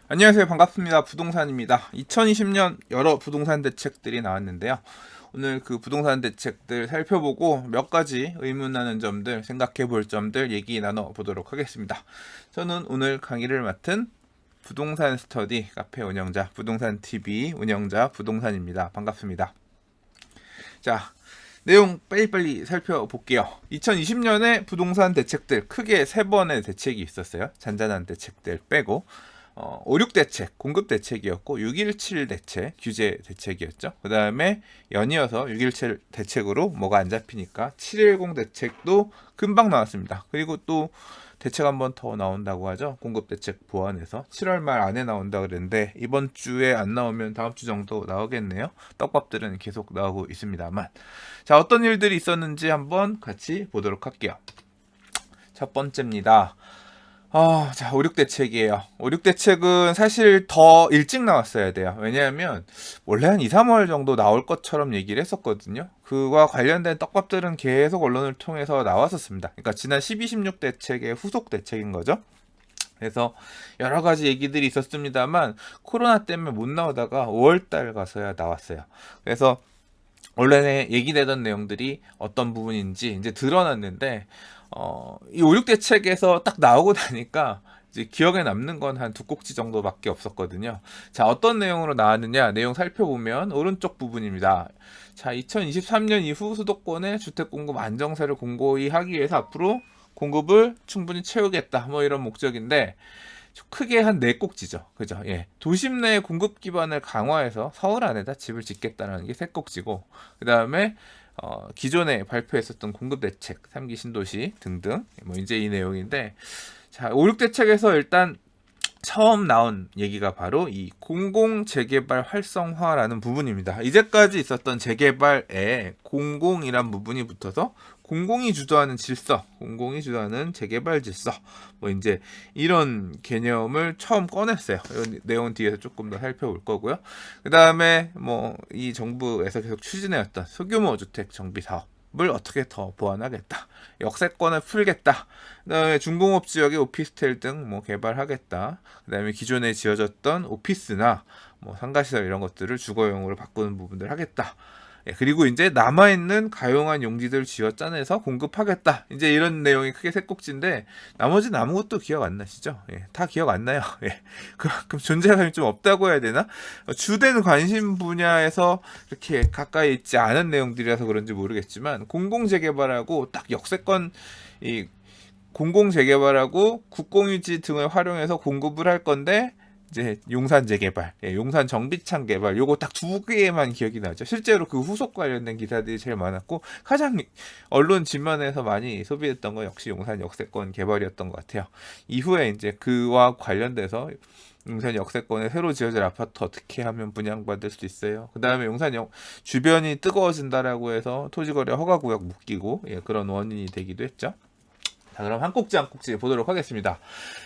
안녕하세요. 반갑습니다. 부동산입니다. 2020년 여러 부동산 대책들이 나왔는데요. 오늘 그 부동산 대책들 살펴보고 몇 가지 의문나는 점들, 생각해 볼 점들 얘기 나눠보도록 하겠습니다. 저는 오늘 강의를 맡은 부동산 스터디 카페 운영자, 부동산 TV 운영자 부동산입니다. 반갑습니다. 자, 내용 빨리빨리 살펴볼게요. 2020년에 부동산 대책들 크게 세 번의 대책이 있었어요. 잔잔한 대책들 빼고 5.6 대책, 공급 대책이었고 6.17 대책, 규제 대책이었죠. 그 다음에 연이어서 6.17 대책으로 뭐가 안 잡히니까 7.10 대책도 금방 나왔습니다. 그리고 또 대책 한 번 더 나온다고 하죠. 공급 대책 보완해서 7월 말 안에 나온다 그랬는데 이번 주에 안 나오면 다음 주 정도 나오겠네요. 떡밥들은 계속 나오고 있습니다만, 자, 어떤 일들이 있었는지 한번 같이 보도록 할게요. 첫 번째입니다. 자, 5.6 대책이에요. 5.6 대책은 사실 더 일찍 나왔어야 돼요. 왜냐하면 원래 한 2, 3월 정도 나올 것처럼 얘기를 했었거든요. 그와 관련된 떡밥들은 계속 언론을 통해서 나왔었습니다. 그러니까 지난 12, 16 대책의 후속 대책인 거죠. 그래서 여러 가지 얘기들이 있었습니다만 코로나 때문에 못 나오다가 5월달 가서야 나왔어요. 그래서 원래 얘기되던 내용들이 어떤 부분인지 이제 드러났는데 이 5.6 대책에서 딱 나오고 나니까 이제 기억에 남는 건 한 두 꼭지 정도밖에 없었거든요. 자, 어떤 내용으로 나왔느냐, 내용 살펴보면 오른쪽 부분입니다. 자, 2023년 이후 수도권의 주택 공급 안정세를 공고히 하기 위해서 앞으로 공급을 충분히 채우겠다, 뭐 이런 목적인데 크게 한 네 꼭지죠. 그죠? 예. 도심 내 공급 기반을 강화해서 서울 안에다 집을 짓겠다는 게 세 꼭지고, 그 다음에 기존에 발표했었던 공급 대책, 3기 신도시 등등, 뭐 이제 이 내용인데, 자, 5.6 대책에서 일단 처음 나온 얘기가 바로 이 공공재개발 활성화라는 부분입니다. 이제까지 있었던 재개발에 공공이란 부분이 붙어서 공공이 주도하는 질서, 공공이 주도하는 재개발 질서, 뭐 이제 이런 개념을 처음 꺼냈어요. 이 내용 뒤에서 조금 더 살펴볼 거고요. 그 다음에 뭐 이 정부에서 계속 추진해왔던 소규모 주택 정비 사업을 어떻게 더 보완하겠다, 역세권을 풀겠다, 그다음에 중공업 지역의 오피스텔 등 뭐 개발하겠다, 그다음에 기존에 지어졌던 오피스나 뭐 상가시설 이런 것들을 주거용으로 바꾸는 부분들 하겠다. 예, 그리고 이제 남아있는 가용한 용지들 지어 짜내서 공급하겠다. 이제 이런 내용이 크게 세 꼭지인데 나머지는 아무것도 기억 안 나시죠? 예, 다 기억 안 나요. 예, 그럼 존재감이 좀 없다고 해야 되나? 주된 관심 분야에서 이렇게 가까이 있지 않은 내용들이라서 그런지 모르겠지만 공공재개발하고 딱 역세권, 이 공공재개발하고 국공유지 등을 활용해서 공급을 할 건데 이제 용산 재개발, 용산 정비창 개발, 요거 딱 두 개만 기억이 나죠. 실제로 그 후속 관련된 기사들이 제일 많았고 가장 언론 지면에서 많이 소비했던 건 역시 용산 역세권 개발이었던 것 같아요. 이후에 이제 그와 관련돼서 용산 역세권에 새로 지어질 아파트 어떻게 하면 분양받을 수 있어요. 그 다음에 용산 주변이 뜨거워진다라고 해서 토지거래 허가구역 묶이고, 그런 원인이 되기도 했죠. 자, 그럼 한 꼭지 한 꼭지 보도록 하겠습니다.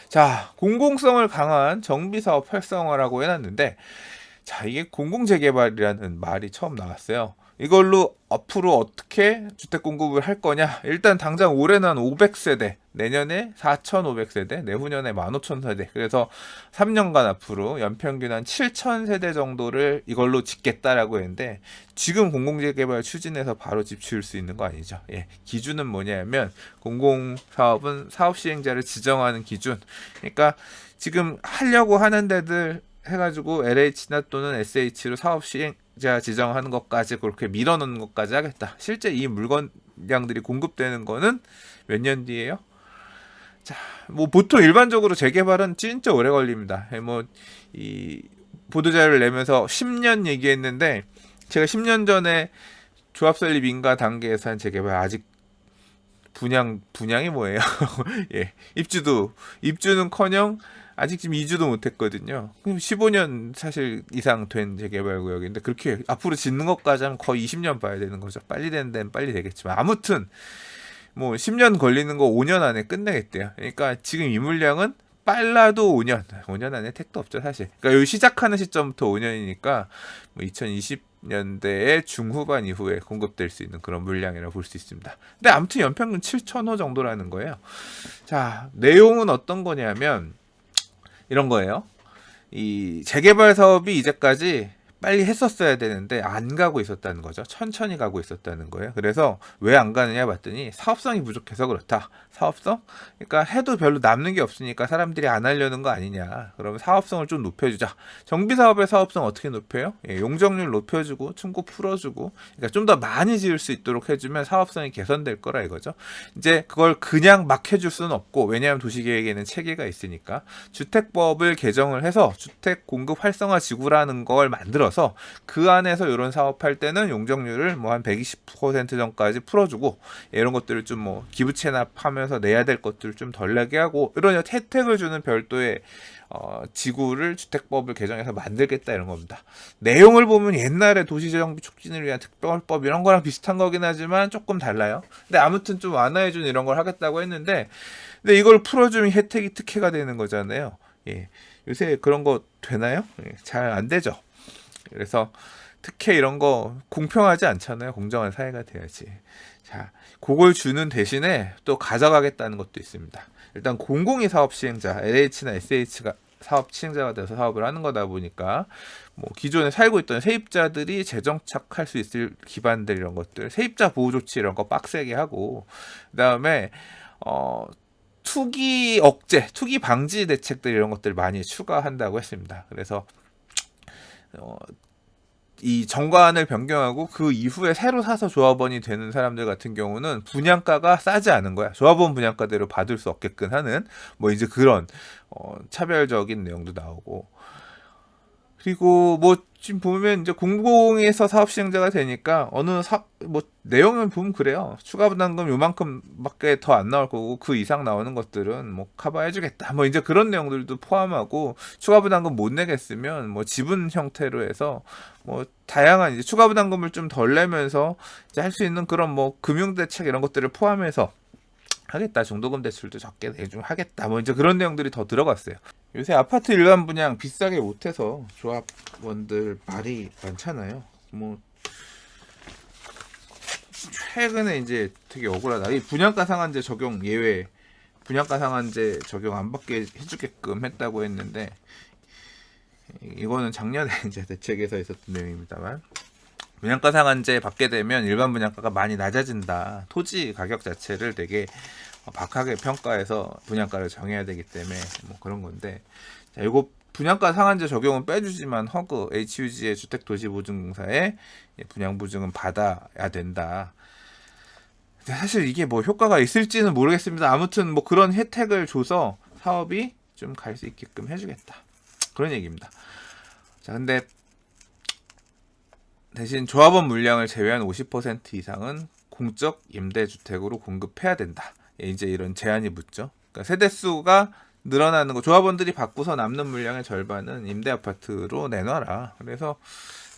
자, 공공성을 강한 정비사업 활성화라고 해놨는데, 자, 이게 공공재개발이라는 말이 처음 나왔어요. 이걸로 앞으로 어떻게 주택 공급을 할 거냐? 일단 당장 올해는 한 500세대, 내년에 4,500세대, 내후년에 15,000세대. 그래서 3년간 앞으로 연평균 한 7,000세대 정도를 이걸로 짓겠다라고 했는데, 지금 공공재개발 추진해서 바로 집 지을 수 있는 거 아니죠. 예, 기준은 뭐냐면 공공사업은 사업시행자를 지정하는 기준. 그러니까 지금 하려고 하는 데들 해가지고 LH나 또는 SH로 사업 시행자 지정하는 것까지 그렇게 밀어넣는 것까지 하겠다. 실제 이 물건량들이 공급되는 거는 몇 년 뒤에요? 자, 뭐 보통 일반적으로 재개발은 진짜 오래 걸립니다. 뭐 이 보도자료를 내면서 10년 얘기했는데 제가 10년 전에 조합 설립 인가 단계에서 한 재개발 아직 분양이 뭐예요? 예, 입주는커녕 아직 지금 2주도 못했거든요. 15년 사실 이상 된 재개발 구역인데 그렇게 앞으로 짓는 것까지 하면 거의 20년 봐야 되는 거죠. 빨리 되는 데는 빨리 되겠지만 아무튼 뭐 10년 걸리는 거 5년 안에 끝내겠대요. 그러니까 지금 이 물량은 빨라도 5년 안에 택도 없죠 사실. 그러니까 여기 시작하는 시점부터 5년이니까 뭐 2020년대의 중후반 이후에 공급될 수 있는 그런 물량이라고 볼 수 있습니다. 근데 아무튼 연평균 7,000호 정도라는 거예요. 자, 내용은 어떤 거냐면 이런 거예요. 이 재개발 사업이 이제까지 빨리 했었어야 되는데 안 가고 있었다는 거죠. 천천히 가고 있었다는 거예요. 그래서 왜 안 가느냐 봤더니 사업성이 부족해서 그렇다. 사업성? 그러니까 해도 별로 남는 게 없으니까 사람들이 안 하려는 거 아니냐. 그러면 사업성을 좀 높여주자. 정비 사업의 사업성 어떻게 높여요? 용적률 높여주고 충고 풀어주고, 그러니까 좀 더 많이 지을 수 있도록 해주면 사업성이 개선될 거라 이거죠. 이제 그걸 그냥 막 해줄 수는 없고, 왜냐하면 도시계획에는 체계가 있으니까 주택법을 개정을 해서 주택 공급 활성화 지구라는 걸 만들어서 그 안에서 이런 사업할 때는 용적률을 뭐 한 120% 전까지 풀어주고, 이런 것들을 좀 뭐 기부 체납하면서 내야 될 것들을 좀 덜 내게 하고, 이런 혜택을 주는 별도의 지구를 주택법을 개정해서 만들겠다 이런 겁니다. 내용을 보면 옛날에 도시재정비 촉진을 위한 특별법 이런 거랑 비슷한 거긴 하지만 조금 달라요. 근데 아무튼 좀 완화해준 이런 걸 하겠다고 했는데, 근데 이걸 풀어주면 혜택이 특혜가 되는 거잖아요. 예. 요새 그런 거 되나요? 예. 잘 안 되죠. 그래서 특혜 이런 거 공평하지 않잖아요. 공정한 사회가 돼야지. 자, 그걸 주는 대신에 또 가져가겠다는 것도 있습니다. 일단 공공이 사업 시행자, LH나 SH가 사업 시행자가 돼서 사업을 하는 거다 보니까 뭐 기존에 살고 있던 세입자들이 재정착할 수 있을 기반들 이런 것들, 세입자 보호 조치 이런 거 빡세게 하고, 그다음에 투기 억제, 투기 방지 대책들 이런 것들 많이 추가한다고 했습니다. 그래서 이 정관을 변경하고 그 이후에 새로 사서 조합원이 되는 사람들 같은 경우는 분양가가 싸지 않은 거야. 조합원 분양가대로 받을 수 없게끔 하는 뭐 이제 그런 차별적인 내용도 나오고, 그리고 뭐 지금 보면 이제 공공에서 사업 시행자가 되니까 뭐 내용을 보면 그래요. 추가 부담금 요만큼밖에 더 안 나올 거고 그 이상 나오는 것들은 뭐 커버해주겠다. 뭐 이제 그런 내용들도 포함하고, 추가 부담금 못 내겠으면 뭐 지분 형태로 해서 뭐 다양한 이제 추가 부담금을 좀 덜 내면서 이제 할 수 있는 그런 뭐 금융 대책 이런 것들을 포함해서 하겠다. 중도금 대출도 적게 내주면 하겠다. 뭐 이제 그런 내용들이 더 들어갔어요. 요새 아파트 일반 분양 비싸게 못해서 조합원들 말이 많잖아요. 뭐 최근에 이제 되게 억울하다. 이 분양가 상한제 적용 예외, 분양가 상한제 적용 안 받게 해주게끔 했다고 했는데, 이거는 작년에 이제 대책에서 있었던 내용입니다만, 분양가 상한제 받게 되면 일반 분양가가 많이 낮아진다. 토지 가격 자체를 되게 박하게 평가해서 분양가를 정해야 되기 때문에 뭐 그런 건데, 자, 이거 분양가 상한제 적용은 빼주지만 HUG의 주택도시보증공사에 분양보증은 받아야 된다. 근데 사실 이게 뭐 효과가 있을지는 모르겠습니다. 아무튼 뭐 그런 혜택을 줘서 사업이 좀 갈 수 있게끔 해주겠다. 그런 얘기입니다. 자, 근데 대신 조합원 물량을 제외한 50% 이상은 공적 임대주택으로 공급해야 된다. 이제 이런 제한이 붙죠. 그러니까 세대수가 늘어나는 거, 조합원들이 받고서 남는 물량의 절반은 임대 아파트로 내놔라. 그래서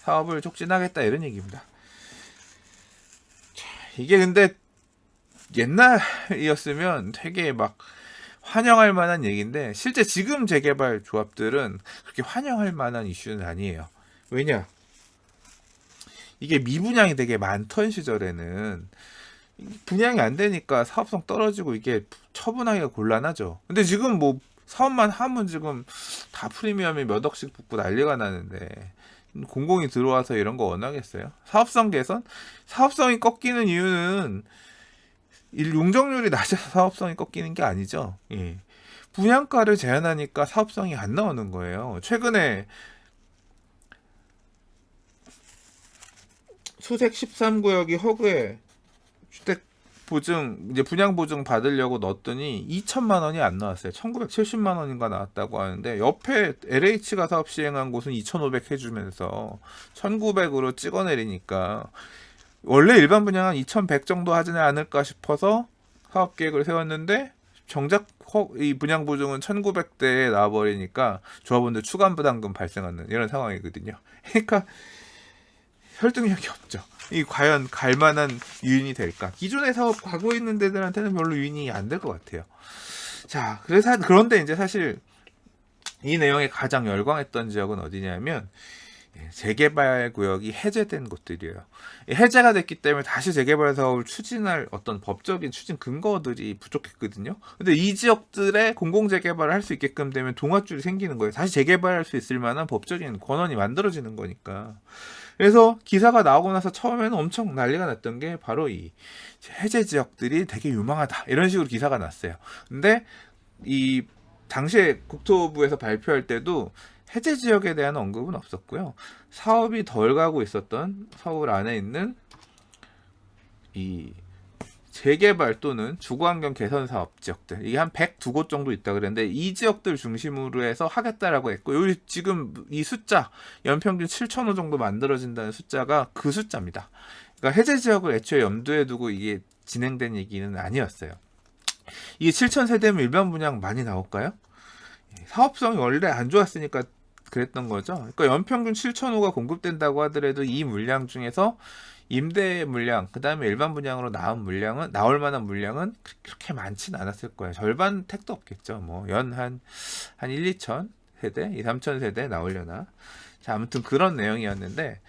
사업을 촉진하겠다 이런 얘기입니다. 자, 이게 근데 옛날이었으면 되게 막 환영할 만한 얘기인데, 실제 지금 재개발 조합들은 그렇게 환영할 만한 이슈는 아니에요. 왜냐? 이게 미분양이 되게 많던 시절에는 분양이 안 되니까 사업성 떨어지고 이게 처분하기가 곤란하죠. 근데 지금 뭐 사업만 하면 지금 다 프리미엄이 몇 억씩 붙고 난리가 나는데, 공공이 들어와서 이런 거 원하겠어요? 사업성 개선? 사업성이 꺾이는 이유는 용적률이 낮아서 사업성이 꺾이는 게 아니죠. 예. 분양가를 제한하니까 사업성이 안 나오는 거예요. 최근에 수색 13구역이 허그에 주택 보증, 이제 분양 보증 받으려고 넣었더니 2천만 원이 안 나왔어요. 1970만 원인가 나왔다고 하는데, 옆에 LH가 사업 시행한 곳은 2,500 해주면서 1,900으로 찍어내리니까 원래 일반 분양은 2,100 정도 하지 않을까 싶어서 사업 계획을 세웠는데, 정작 이 분양 보증은 1,900대에 나와버리니까 조합원들 추가 부담금 발생하는 이런 상황이거든요. 그러니까 설득력이 없죠. 이 과연 갈 만한 유인이 될까? 기존의 사업 가고 있는 데들한테는 별로 유인이 안 될 것 같아요. 자, 그런데 이제 사실 이 내용에 가장 열광했던 지역은 어디냐면, 재개발 구역이 해제된 곳들이에요. 해제가 됐기 때문에 다시 재개발 사업을 추진할 어떤 법적인 추진 근거들이 부족했거든요. 근데 이 지역들에 공공 재개발을 할 수 있게끔 되면 동아줄이 생기는 거예요. 다시 재개발할 수 있을 만한 법적인 권한이 만들어지는 거니까. 그래서 기사가 나오고 나서 처음에는 엄청 난리가 났던 게 바로 이 해제 지역들이 되게 유망하다 이런 식으로 기사가 났어요. 근데 이 당시에 국토부에서 발표할 때도 해제 지역에 대한 언급은 없었고요. 사업이 덜 가고 있었던 서울 안에 있는 이 재개발 또는 주거환경 개선 사업 지역들, 이게 한 102곳 정도 있다 그랬는데 이 지역들 중심으로 해서 하겠다라고 했고, 여기 지금 이 숫자 연평균 7,000호 정도 만들어진다는 숫자가 그 숫자입니다. 그러니까 해제 지역을 애초에 염두에 두고 이게 진행된 얘기는 아니었어요. 이게 7,000세대면 일반 분양 많이 나올까요? 사업성이 원래 안 좋았으니까 그랬던 거죠. 그러니까 연평균 7,000호가 공급된다고 하더라도 이 물량 중에서 임대 물량, 그 다음에 일반 분양으로 나올 만한 물량은 그렇게 많지는 않았을 거예요. 절반 택도 없겠죠. 뭐, 한 1, 2천 세대, 2, 3천 세대 나오려나. 자, 아무튼 그런 내용이었는데,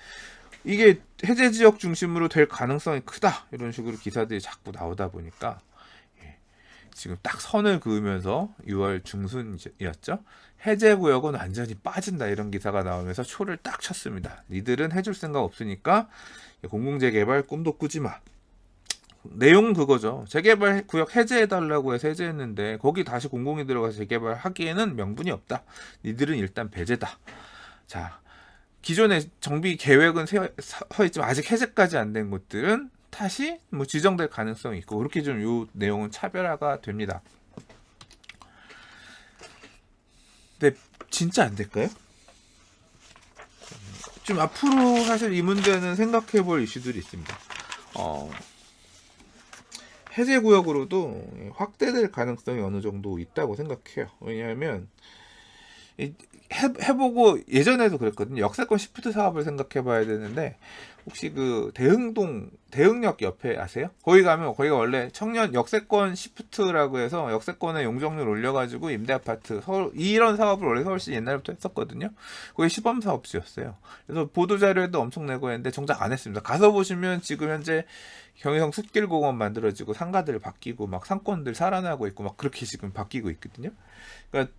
이게 해제 지역 중심으로 될 가능성이 크다. 이런 식으로 기사들이 자꾸 나오다 보니까, 지금 딱 선을 그으면서 6월 중순이었죠. 해제구역은 완전히 빠진다 이런 기사가 나오면서 초를 딱 쳤습니다. 니들은 해줄 생각 없으니까 공공재개발 꿈도 꾸지 마. 내용은 그거죠. 재개발 구역 해제해달라고 해서 해제했는데 거기 다시 공공이 들어가서 재개발하기에는 명분이 없다. 니들은 일단 배제다. 자, 기존의 정비 계획은 서 있지만 아직 해제까지 안 된 곳들은 다시 뭐 지정될 가능성이 있고, 그렇게 좀 요 내용은 차별화가 됩니다. 근데 진짜 안 될까요? 좀 앞으로 사실 이 문제는 생각해 볼 이슈들이 있습니다. 해제 구역으로도 확대될 가능성이 어느 정도 있다고 생각해요. 왜냐하면 해보고 예전에도 그랬거든요. 역세권 시프트 사업을 생각해 봐야 되는데, 혹시 그 대흥역 옆에 아세요? 거기 가면 거기가 원래 청년 역세권 시프트라고 해서 역세권의 용적률 올려가지고 임대 아파트 이런 사업을 원래 서울시 옛날부터 했었거든요. 거기 시범 사업지였어요. 그래서 보도 자료에도 엄청 내고 했는데 정작 안 했습니다. 가서 보시면 지금 현재 경의성 숲길공원 만들어지고 상가들 바뀌고 막 상권들 살아나고 있고 막 그렇게 지금 바뀌고 있거든요. 그러니까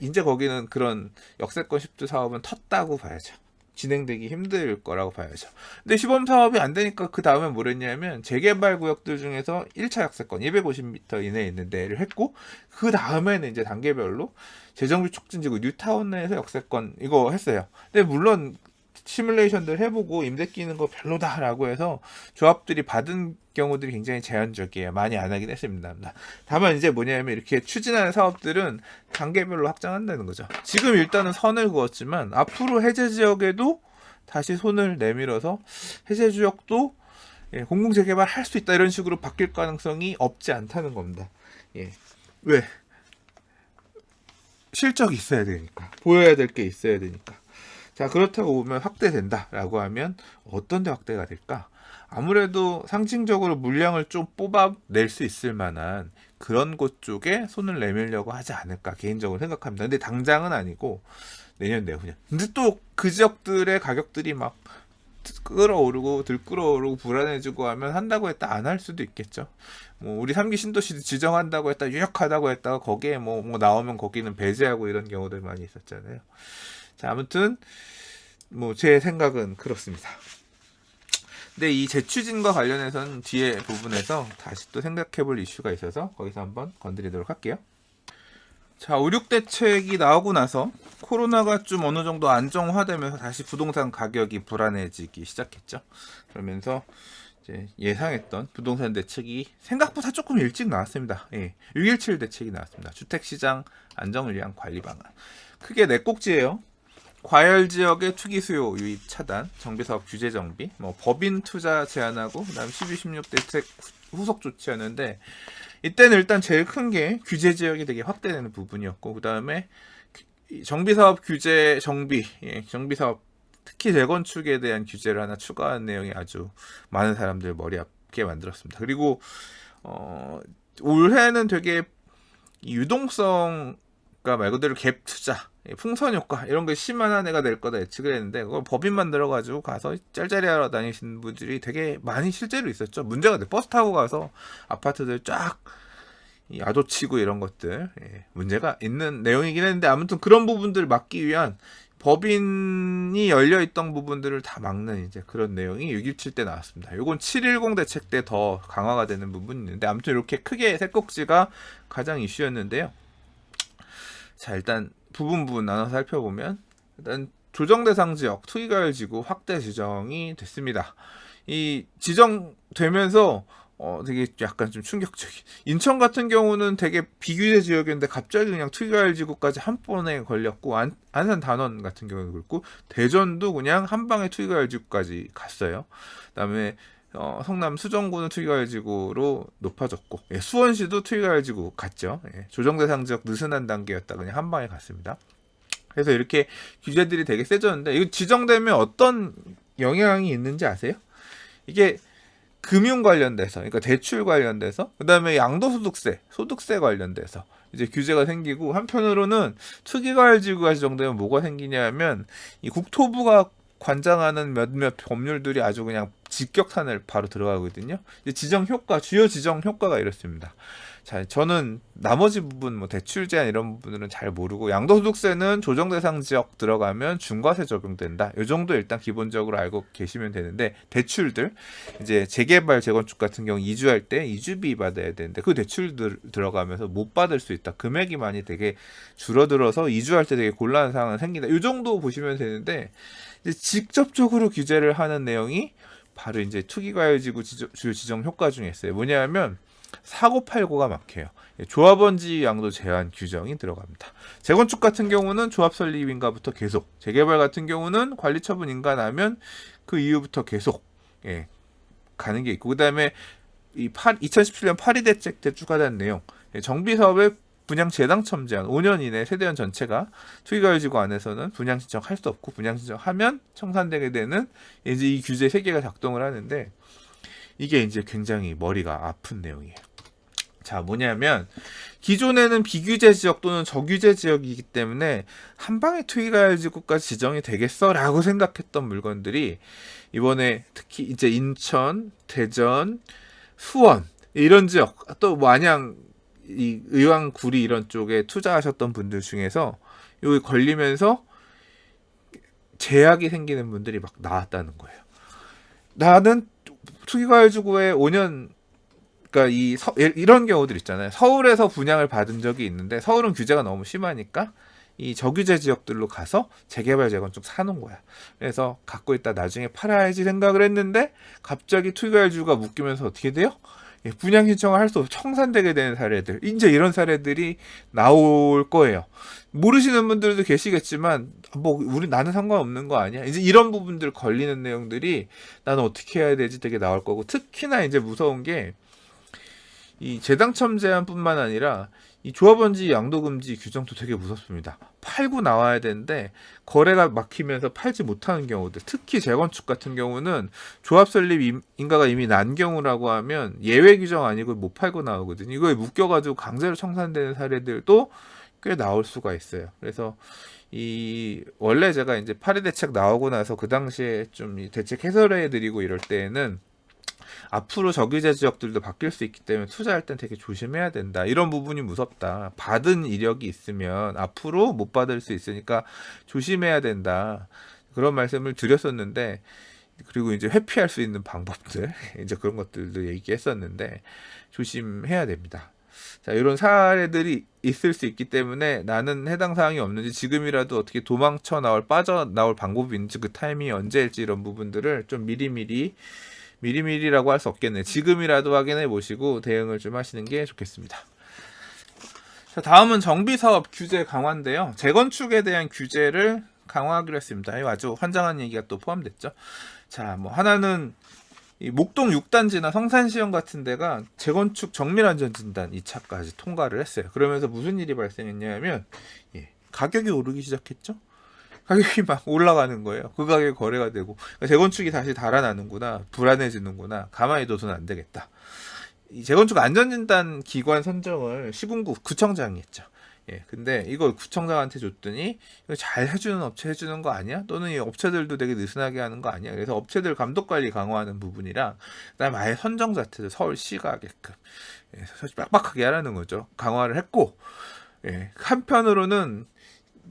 이제 거기는 그런 역세권 시프트 사업은 텄다고 봐야죠. 진행되기 힘들 거라고 봐야죠. 근데 시범 사업이 안 되니까 그 다음에 뭘 했냐면 재개발 구역들 중에서 1차 역세권 250m 이내에 있는 데를 했고, 그 다음에는 이제 단계별로 재정비 촉진지구 뉴타운 내에서 역세권 이거 했어요. 근데 물론 시뮬레이션들 해보고 임대 끼는 거 별로다라고 해서 조합들이 받은 경우들이 굉장히 제한적이에요. 많이 안 하긴 했습니다. 다만 이제 뭐냐면 이렇게 추진하는 사업들은 단계별로 확장한다는 거죠. 지금 일단은 선을 그었지만 앞으로 해제 지역에도 다시 손을 내밀어서 해제 지역도 공공재개발 할 수 있다 이런 식으로 바뀔 가능성이 없지 않다는 겁니다. 왜? 실적이 있어야 되니까. 보여야 될 게 있어야 되니까. 자, 그렇다고 보면 확대된다라고 하면 어떤 데 확대가 될까? 아무래도 상징적으로 물량을 좀 뽑아낼 수 있을 만한 그런 곳 쪽에 손을 내밀려고 하지 않을까 개인적으로 생각합니다. 근데 당장은 아니고 내년 내후년. 근데 또 그 지역들의 가격들이 막 들끓어오르고 불안해지고 하면 한다고 했다 안 할 수도 있겠죠. 뭐 우리 3기 신도시 지정한다고 했다 유력하다고 했다가 거기에 뭐 나오면 거기는 배제하고 이런 경우들 많이 있었잖아요. 자, 아무튼 뭐 제 생각은 그렇습니다. 근데 이 재추진과 관련해서는 뒤에 부분에서 다시 또 생각해볼 이슈가 있어서 거기서 한번 건드리도록 할게요. 자, 5.16 대책이 나오고 나서 코로나가 좀 어느 정도 안정화되면서 다시 부동산 가격이 불안해지기 시작했죠. 그러면서 이제 예상했던 부동산 대책이 생각보다 조금 일찍 나왔습니다. 6.17 대책이 나왔습니다. 주택시장 안정을 위한 관리 방안. 크게 4꼭지예요. 과열 지역의 투기 수요 유입 차단, 정비사업 규제 정비, 뭐 법인 투자 제한하고 그다음 12, 16 대책 후속 조치였는데, 이때는 일단 제일 큰 게 규제 지역이 되게 확대되는 부분이었고, 그다음에 정비사업 규제 정비, 정비사업 특히 재건축에 대한 규제를 하나 추가한 내용이 아주 많은 사람들 머리 아프게 만들었습니다. 그리고 올해는 되게 유동성 그러니까 말 그대로 갭 투자, 풍선 효과 이런 게 심한 애가 될 거다 예측을 했는데 그걸 법인만 들어가지고 가서 짤짤이 하러 다니시는 분들이 되게 많이 실제로 있었죠. 문제가 돼. 버스 타고 가서 아파트들 쫙 야도치고 이런 것들 문제가 있는 내용이긴 했는데 아무튼 그런 부분들을 막기 위한 법인이 열려있던 부분들을 다 막는 이제 그런 내용이 6.17 때 나왔습니다. 요건 7.10 대책 때 더 강화가 되는 부분이 있는데 아무튼 이렇게 크게 세 꼭지가 가장 이슈였는데요. 자, 일단 부분 나눠서 살펴보면 일단 조정 대상 지역 투기과열지구 확대 지정이 됐습니다. 이 지정되면서 되게 약간 좀 충격적인. 인천 같은 경우는 되게 비규제 지역이었는데 갑자기 그냥 투기과열지구까지 한 번에 걸렸고 안산 단원 같은 경우는 그렇고 대전도 그냥 한 방에 투기과열지구까지 갔어요. 그다음에 성남 수정구는 투기과열지구로 높아졌고 수원시도 투기과열지구 갔죠. 조정 대상 지역 느슨한 단계였다 그냥 한 방에 갔습니다. 그래서 이렇게 규제들이 되게 세졌는데 이거 지정되면 어떤 영향이 있는지 아세요? 이게 금융 관련돼서, 그러니까 대출 관련돼서, 그 다음에 양도소득세, 소득세 관련돼서 이제 규제가 생기고 한편으로는 투기과열지구가 지정되면 뭐가 생기냐면 이 국토부가 관장하는 몇몇 법률들이 아주 그냥 직격탄을 바로 들어가거든요. 이제 지정 효과, 주요 지정 효과가 이렇습니다. 자, 저는 나머지 부분 뭐 대출 제한 이런 부분들은 잘 모르고 양도소득세는 조정 대상 지역 들어가면 중과세 적용된다. 이 정도 일단 기본적으로 알고 계시면 되는데 대출들 이제 재개발 재건축 같은 경우 이주할 때 이주비 받아야 되는데 그 대출들 들어가면서 못 받을 수 있다. 금액이 많이 되게 줄어들어서 이주할 때 되게 곤란한 상황이 생긴다. 이 정도 보시면 되는데 이제 직접적으로 규제를 하는 내용이 바로 이제 투기과열지구 주요 지정 효과 중에 있어요. 뭐냐면 사고팔고가 막혀요. 조합원지 양도 제한 규정이 들어갑니다. 재건축 같은 경우는 조합 설립 인가부터 계속, 재개발 같은 경우는 관리 처분 인가 나면 그 이후부터 계속 가는 게 있고, 그 다음에 2017년 파리 대책 때 추가된 내용, 정비 사업의 분양 재당첨 제한 5년 이내 세대원 전체가 투기과열지구 안에서는 분양 신청할 수 없고 분양 신청하면 청산되게 되는 이제 이 규제 3개가 작동을 하는데 이게 이제 굉장히 머리가 아픈 내용이에요. 자, 뭐냐면 기존에는 비규제 지역 또는 저규제 지역이기 때문에 한 방에 투기과열지구까지 지정이 되겠어라고 생각했던 물건들이 이번에 특히 이제 인천, 대전, 수원 이런 지역 또 마냥 이 의왕, 구리 이런 쪽에 투자하셨던 분들 중에서 여기 걸리면서 제약이 생기는 분들이 막 나왔다는 거예요. 나는 투기과열지구에 5년 그러니까 이런 경우들 있잖아요. 서울에서 분양을 받은 적이 있는데 서울은 규제가 너무 심하니까 이 저규제 지역들로 가서 재개발 재건축 사놓은 거야. 그래서 갖고 있다 나중에 팔아야지 생각을 했는데 갑자기 투기과열지구가 묶이면서 어떻게 돼요? 분양 신청을 할 수 없어 청산되게 되는 사례들, 이제 이런 사례들이 나올 거예요. 모르시는 분들도 계시겠지만 뭐 나는 상관없는 거 아니야? 이제 이런 부분들 걸리는 내용들이 나는 어떻게 해야 되지 되게 나올 거고, 특히나 이제 무서운 게 이 재당첨 제한뿐만 아니라 이 조합원지 양도금지 규정도 되게 무섭습니다. 팔고 나와야 되는데 거래가 막히면서 팔지 못하는 경우들, 특히 재건축 같은 경우는 조합 설립 인가가 이미 난 경우라고 하면 예외 규정 아니고 못 팔고 나오거든요. 이거에 묶여가지고 강제로 청산되는 사례들도 꽤 나올 수가 있어요. 그래서 원래 제가 이제 파리 대책 나오고 나서 그 당시에 좀 대책 해설해 드리고 이럴 때에는 앞으로 저규제 지역들도 바뀔 수 있기 때문에 투자할 땐 되게 조심해야 된다. 이런 부분이 무섭다. 받은 이력이 있으면 앞으로 못 받을 수 있으니까 조심해야 된다. 그런 말씀을 드렸었는데, 그리고 이제 회피할 수 있는 방법들, 이제 그런 것들도 얘기했었는데, 조심해야 됩니다. 자, 이런 사례들이 있을 수 있기 때문에 나는 해당 사항이 없는지 지금이라도 어떻게 도망쳐 빠져나올 방법이 있는지 그 타이밍이 언제일지 이런 부분들을 좀 미리미리라고 할 수 없겠네. 지금이라도 확인해 보시고 대응을 좀 하시는 게 좋겠습니다. 자, 다음은 정비사업 규제 강화인데요. 재건축에 대한 규제를 강화하기로 했습니다. 이거 아주 환장한 얘기가 또 포함됐죠. 자, 뭐 하나는 이 목동 6단지나 성산시형 같은 데가 재건축 정밀안전진단 2차까지 통과를 했어요. 그러면서 무슨 일이 발생했냐면 가격이 오르기 시작했죠. 가격이 막 올라가는 거예요. 그 가격에 거래가 되고, 그러니까 재건축이 다시 달아나는구나, 불안해지는구나, 가만히 둬서는 안 되겠다. 이 재건축 안전진단 기관 선정을 시군구 구청장이 했죠. 예, 근데 이걸 구청장한테 줬더니 이거 잘 해주는 업체 해주는 거 아니야? 또는 이 업체들도 되게 느슨하게 하는 거 아니야? 그래서 업체들 감독 관리 강화하는 부분이랑 그다음에 아예 선정 자체도 서울시가 하게끔 빡빡하게 하라는 거죠. 강화를 했고, 예, 한편으로는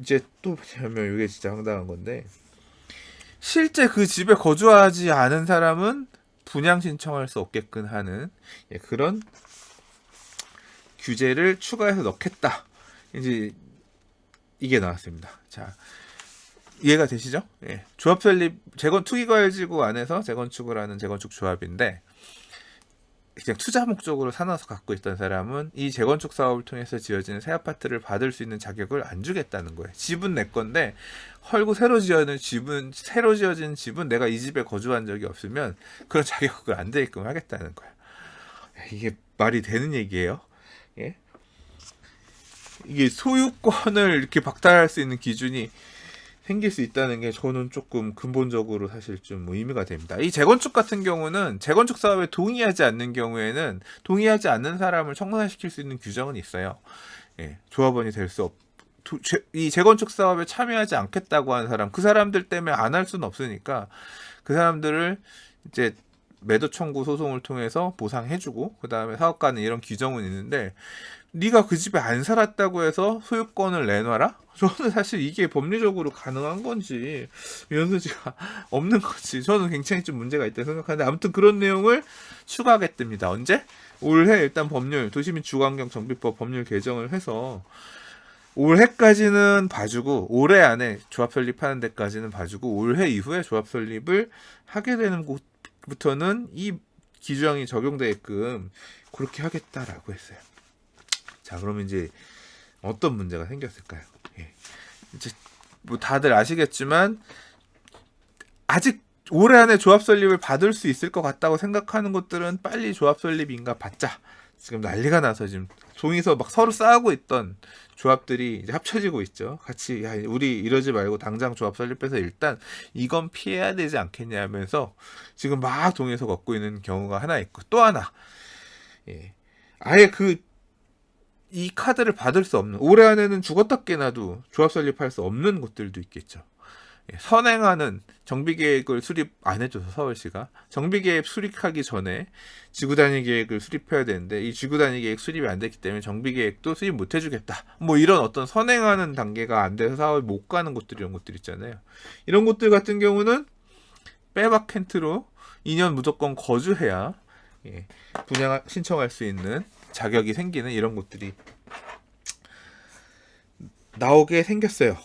이제 또 뭐냐면 이게 진짜 황당한 건데 실제 그 집에 거주하지 않은 사람은 분양 신청할 수 없게끔 하는 그런 규제를 추가해서 넣겠다. 이제 이게 나왔습니다. 자, 이해가 되시죠? 예. 조합 설립 투기과열지구 안에서 재건축을 하는 재건축 조합인데 그냥 투자 목적으로 사놔서 갖고 있던 사람은 이 재건축 사업을 통해서 지어지는 새 아파트를 받을 수 있는 자격을 안 주겠다는 거예요. 집은 내 건데 헐고 새로 지어진 집은 내가 이 집에 거주한 적이 없으면 그런 자격을 안 되게끔 하겠다는 거야. 이게 말이 되는 얘기예요? 예? 이게 소유권을 이렇게 박탈할 수 있는 기준이 생길 수 있다는 게 저는 조금 근본적으로 사실 좀 의미가 됩니다. 이 재건축 같은 경우는 재건축 사업에 동의하지 않는 경우에는 동의하지 않는 사람을 청산시킬 수 있는 규정은 있어요. 예, 조합원이 될 수 이 재건축 사업에 참여하지 않겠다고 하는 사람, 그 사람들 때문에 안 할 수는 없으니까 그 사람들을 이제 매도 청구 소송을 통해서 보상해주고 그 다음에 사업가는 이런 규정은 있는데 네가 그 집에 안 살았다고 해서 소유권을 내놔라? 저는 사실 이게 법리적으로 가능한 건지 면소지가 없는 건지 저는 굉장히 좀 문제가 있다고 생각하는데 아무튼 그런 내용을 추가하겠답니다. 언제? 올해 일단 도시민 주거환경 정비법 법률 개정을 해서 올해까지는 봐주고 올해 안에 조합 설립하는 데까지는 봐주고 올해 이후에 조합 설립을 하게 되는 곳부터는 이 규정이 적용되게끔 그렇게 하겠다라고 했어요. 자, 그러면 이제 어떤 문제가 생겼을까요? 예. 이제 뭐 다들 아시겠지만 아직 올해 안에 조합 설립을 받을 수 있을 것 같다고 생각하는 곳들은 빨리 조합 설립인가 받자. 지금 난리가 나서 지금 종이서 막 서로 싸우고 있던 조합들이 이제 합쳐지고 있죠. 같이 야, 우리 이러지 말고 당장 조합 설립해서 일단 이건 피해야 되지 않겠냐 하면서 지금 막 동의서 걷고 있는 경우가 하나 있고 또 하나 예. 아예 이 카드를 받을 수 없는 올해 안에는 죽었다 깨나도 조합 설립할 수 없는 곳들도 있겠죠. 선행하는 정비계획을 수립 안 해줘서 서울시가 정비계획 수립하기 전에 지구단위 계획을 수립해야 되는데 이 지구단위 계획 수립이 안 됐기 때문에 정비계획도 수립 못 해주겠다. 뭐 이런 어떤 선행하는 단계가 안 돼서 사업이 못 가는 곳들 이런 곳들 있잖아요. 이런 곳들 같은 경우는 빼박캔트로 2년 무조건 거주해야 분양 신청할 수 있는 자격이 생기는 이런 곳들이 나오게 생겼어요.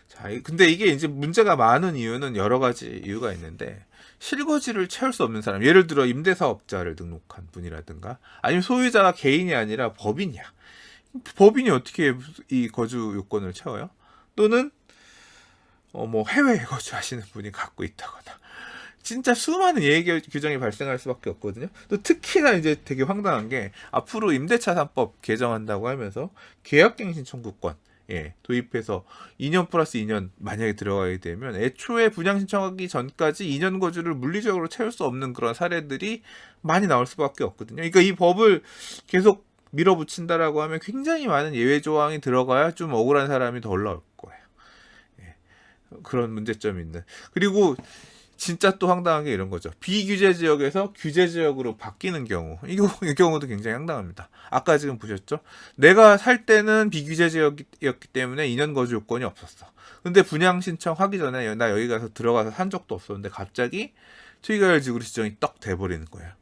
자, 근데 이게 이제 문제가 많은 이유는 여러 가지 이유가 있는데 실거주를 채울 수 없는 사람, 예를 들어 임대사업자를 등록한 분이라든가 아니면 소유자가 개인이 아니라 법인이야. 법인이 어떻게 이 거주 요건을 채워요? 또는 뭐 해외에 거주하시는 분이 갖고 있다거나 진짜 수많은 예외 규정이 발생할 수밖에 없거든요. 또 특히나 이제 되게 황당한 게 앞으로 임대차 3법 개정한다고 하면서 계약갱신 청구권 도입해서 2년 플러스 2년 만약에 들어가게 되면 애초에 분양 신청하기 전까지 2년 거주를 물리적으로 채울 수 없는 그런 사례들이 많이 나올 수밖에 없거든요. 그러니까 이 법을 계속 밀어붙인다라고 하면 굉장히 많은 예외 조항이 들어가야 좀 억울한 사람이 더 올라올 거예요. 그런 문제점이 있는. 그리고 진짜 또 황당한 게 이런 거죠. 비규제 지역에서 규제 지역으로 바뀌는 경우. 이 경우도 굉장히 황당합니다. 아까 지금 보셨죠? 내가 살 때는 비규제 지역이었기 때문에 2년 거주 요건이 없었어. 근데 분양 신청하기 전에 나 여기 가서 들어가서 산 적도 없었는데 갑자기 투기과열지구로 지정이 떡 돼버리는 거예요.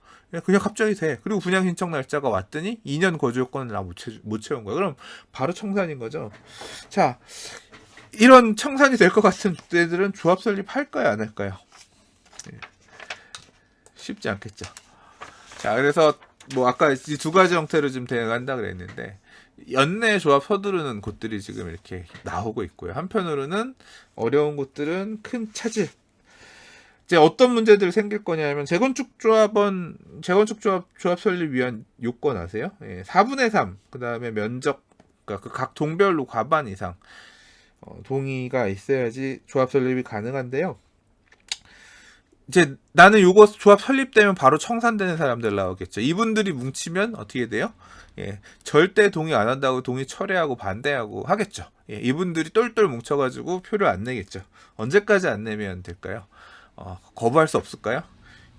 그냥 갑자기 돼. 그리고 분양 신청 날짜가 왔더니 2년 거주 요건을 못 채운 거야. 그럼 바로 청산인 거죠. 자, 이런 청산이 될 것 같은 데들은 조합 설립할까요? 안 할까요? 쉽지 않겠죠. 자, 그래서 뭐 아까 이 두 가지 형태로 좀 대응한다 그랬는데 연내 조합 서두르는 곳들이 지금 이렇게 나오고 있고요. 한편으로는 어려운 곳들은 큰 차질. 이제 어떤 문제들이 생길 거냐면 재건축 조합 설립 위한 요건 아세요? 4분의 3 그다음에 면적 그러니까 각 동별로 과반 이상 동의가 있어야지 조합 설립이 가능한데요. 이제 나는 요거 조합 설립되면 바로 청산되는 사람들 나오겠죠. 이분들이 뭉치면 어떻게 돼요? 예, 절대 동의 안 한다고 동의 철회하고 반대하고 하겠죠. 예, 이분들이 똘똘 뭉쳐가지고 표를 안 내겠죠. 언제까지 안 내면 될까요? 거부할 수 없을까요?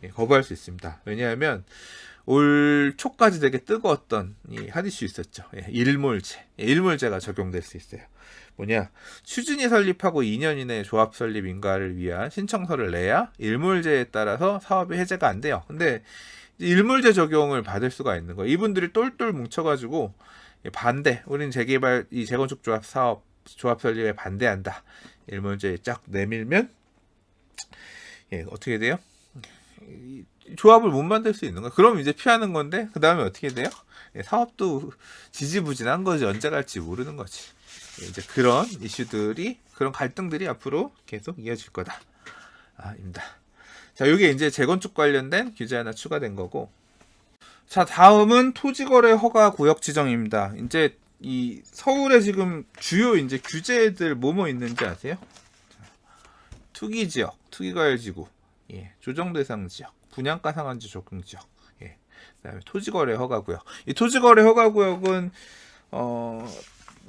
예, 거부할 수 있습니다. 왜냐하면 올 초까지 되게 뜨거웠던 이 한 이슈 있었죠. 예, 일몰제. 예, 일몰제가 적용될 수 있어요. 뭐냐, 추진이 설립하고 2년 이내에 조합 설립 인가를 위한 신청서를 내야 일몰제에 따라서 사업이 해제가 안 돼요. 근데 일몰제 적용을 받을 수가 있는 거예요. 이분들이 똘똘 뭉쳐가지고 반대, 우린 재개발 이 재건축 조합 사업 조합 설립에 반대한다. 일몰제 쫙 내밀면 예, 어떻게 돼요? 조합을 못 만들 수 있는 거야. 그럼 이제 피하는 건데 그 다음에 어떻게 돼요? 예, 사업도 지지부진한 거지. 언제 갈지 모르는 거지. 예, 이제 그런 이슈들이, 그런 갈등들이 앞으로 계속 이어질 거다. 입니다. 자, 이게 이제 재건축 관련된 규제 하나 추가된 거고. 자, 다음은 토지거래 허가 구역 지정입니다. 이제 이 서울에 지금 주요 이제 규제들 뭐뭐 있는지 아세요? 투기 지역, 투기과열 지구, 예, 조정 대상 지역, 분양가 상한제 적용 지역, 예, 그다음에 토지거래 허가구역. 이 토지거래 허가구역은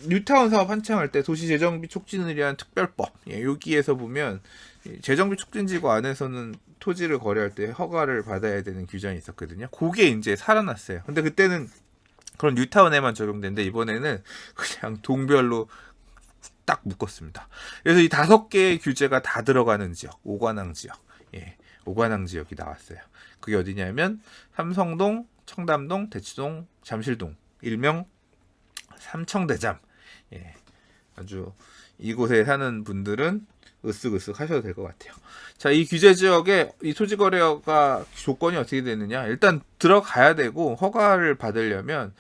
뉴타운 사업 한창 할 때 도시재정비 촉진을 위한 특별법, 예, 여기에서 보면 재정비 촉진지구 안에서는 토지를 거래할 때 허가를 받아야 되는 규정이 있었거든요. 그게 이제 살아났어요. 근데 그때는 그런 뉴타운에만 적용되는데 이번에는 그냥 동별로 딱 묶었습니다. 그래서 이 5개의 규제가 다 들어가는 지역, 오관항 지역, 예, 오관항 지역이 나왔어요. 그게 어디냐면 삼성동, 청담동, 대치동, 잠실동, 일명 삼청대잠. 예, 아주 이곳에 사는 분들은 으쓱으쓱 하셔도 될 것 같아요. 자, 이 규제 지역에 이 토지거래가 조건이 어떻게 되느냐? 일단 들어가야 되고, 허가를 받으려면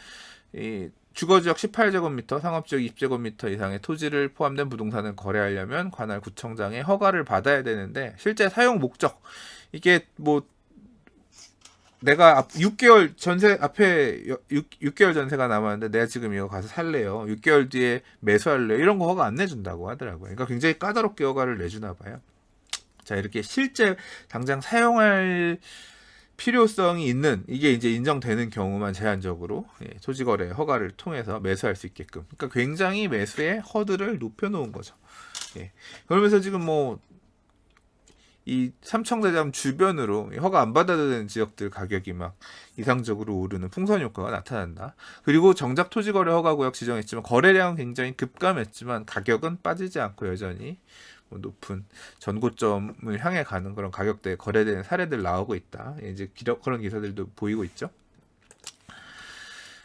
이 주거지역 18제곱미터, 상업지역 20제곱미터 이상의 토지를 포함된 부동산을 거래하려면 관할 구청장의 허가를 받아야 되는데, 실제 사용 목적, 이게 뭐 내가 6개월 전세 앞에 6개월 전세가 남았는데 내가 지금 이거 가서 살래요. 6개월 뒤에 매수할래요. 이런 거 허가 안 내준다고 하더라고요. 그러니까 굉장히 까다롭게 허가를 내주나 봐요. 자, 이렇게 실제 당장 사용할 필요성이 있는, 이게 이제 인정되는 경우만 제한적으로 토지거래 허가를 통해서 매수할 수 있게끔. 그러니까 굉장히 매수의 허들을 높여놓은 거죠. 예. 그러면서 지금 뭐 이 삼청대잠 주변으로 허가 안 받아도 되는 지역들 가격이 막 이상적으로 오르는 풍선 효과가 나타난다. 그리고 정작 토지거래 허가구역 지정했지만 거래량은 굉장히 급감했지만 가격은 빠지지 않고 여전히 높은 전고점을 향해 가는 그런 가격대에 거래되는 사례들 나오고 있다. 이제 그런 기사들도 보이고 있죠.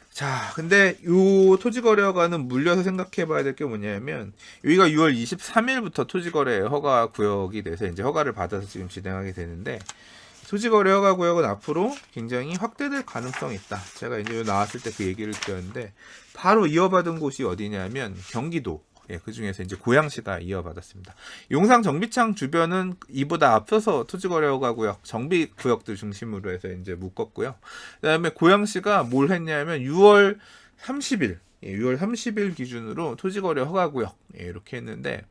자, 근데 요 토지거래 허가는 물려서 생각해봐야 될 게 뭐냐면, 여기가 6월 23일부터 토지거래 허가 구역이 돼서 이제 허가를 받아서 지금 진행하게 되는데, 토지거래 허가 구역은 앞으로 굉장히 확대될 가능성이 있다. 제가 이제 나왔을 때 그 얘기를 드렸는데, 바로 이어받은 곳이 어디냐면 경기도. 예, 그 중에서 이제 고양시가 이어받았습니다. 용산 정비창 주변은 이보다 앞서서 토지거래 허가구역, 정비구역들 중심으로 해서 이제 묶었고요. 그다음에 고양시가 뭘 했냐면 6월 30일, 예, 6월 30일 기준으로 토지거래 허가구역, 예, 이렇게 했는데,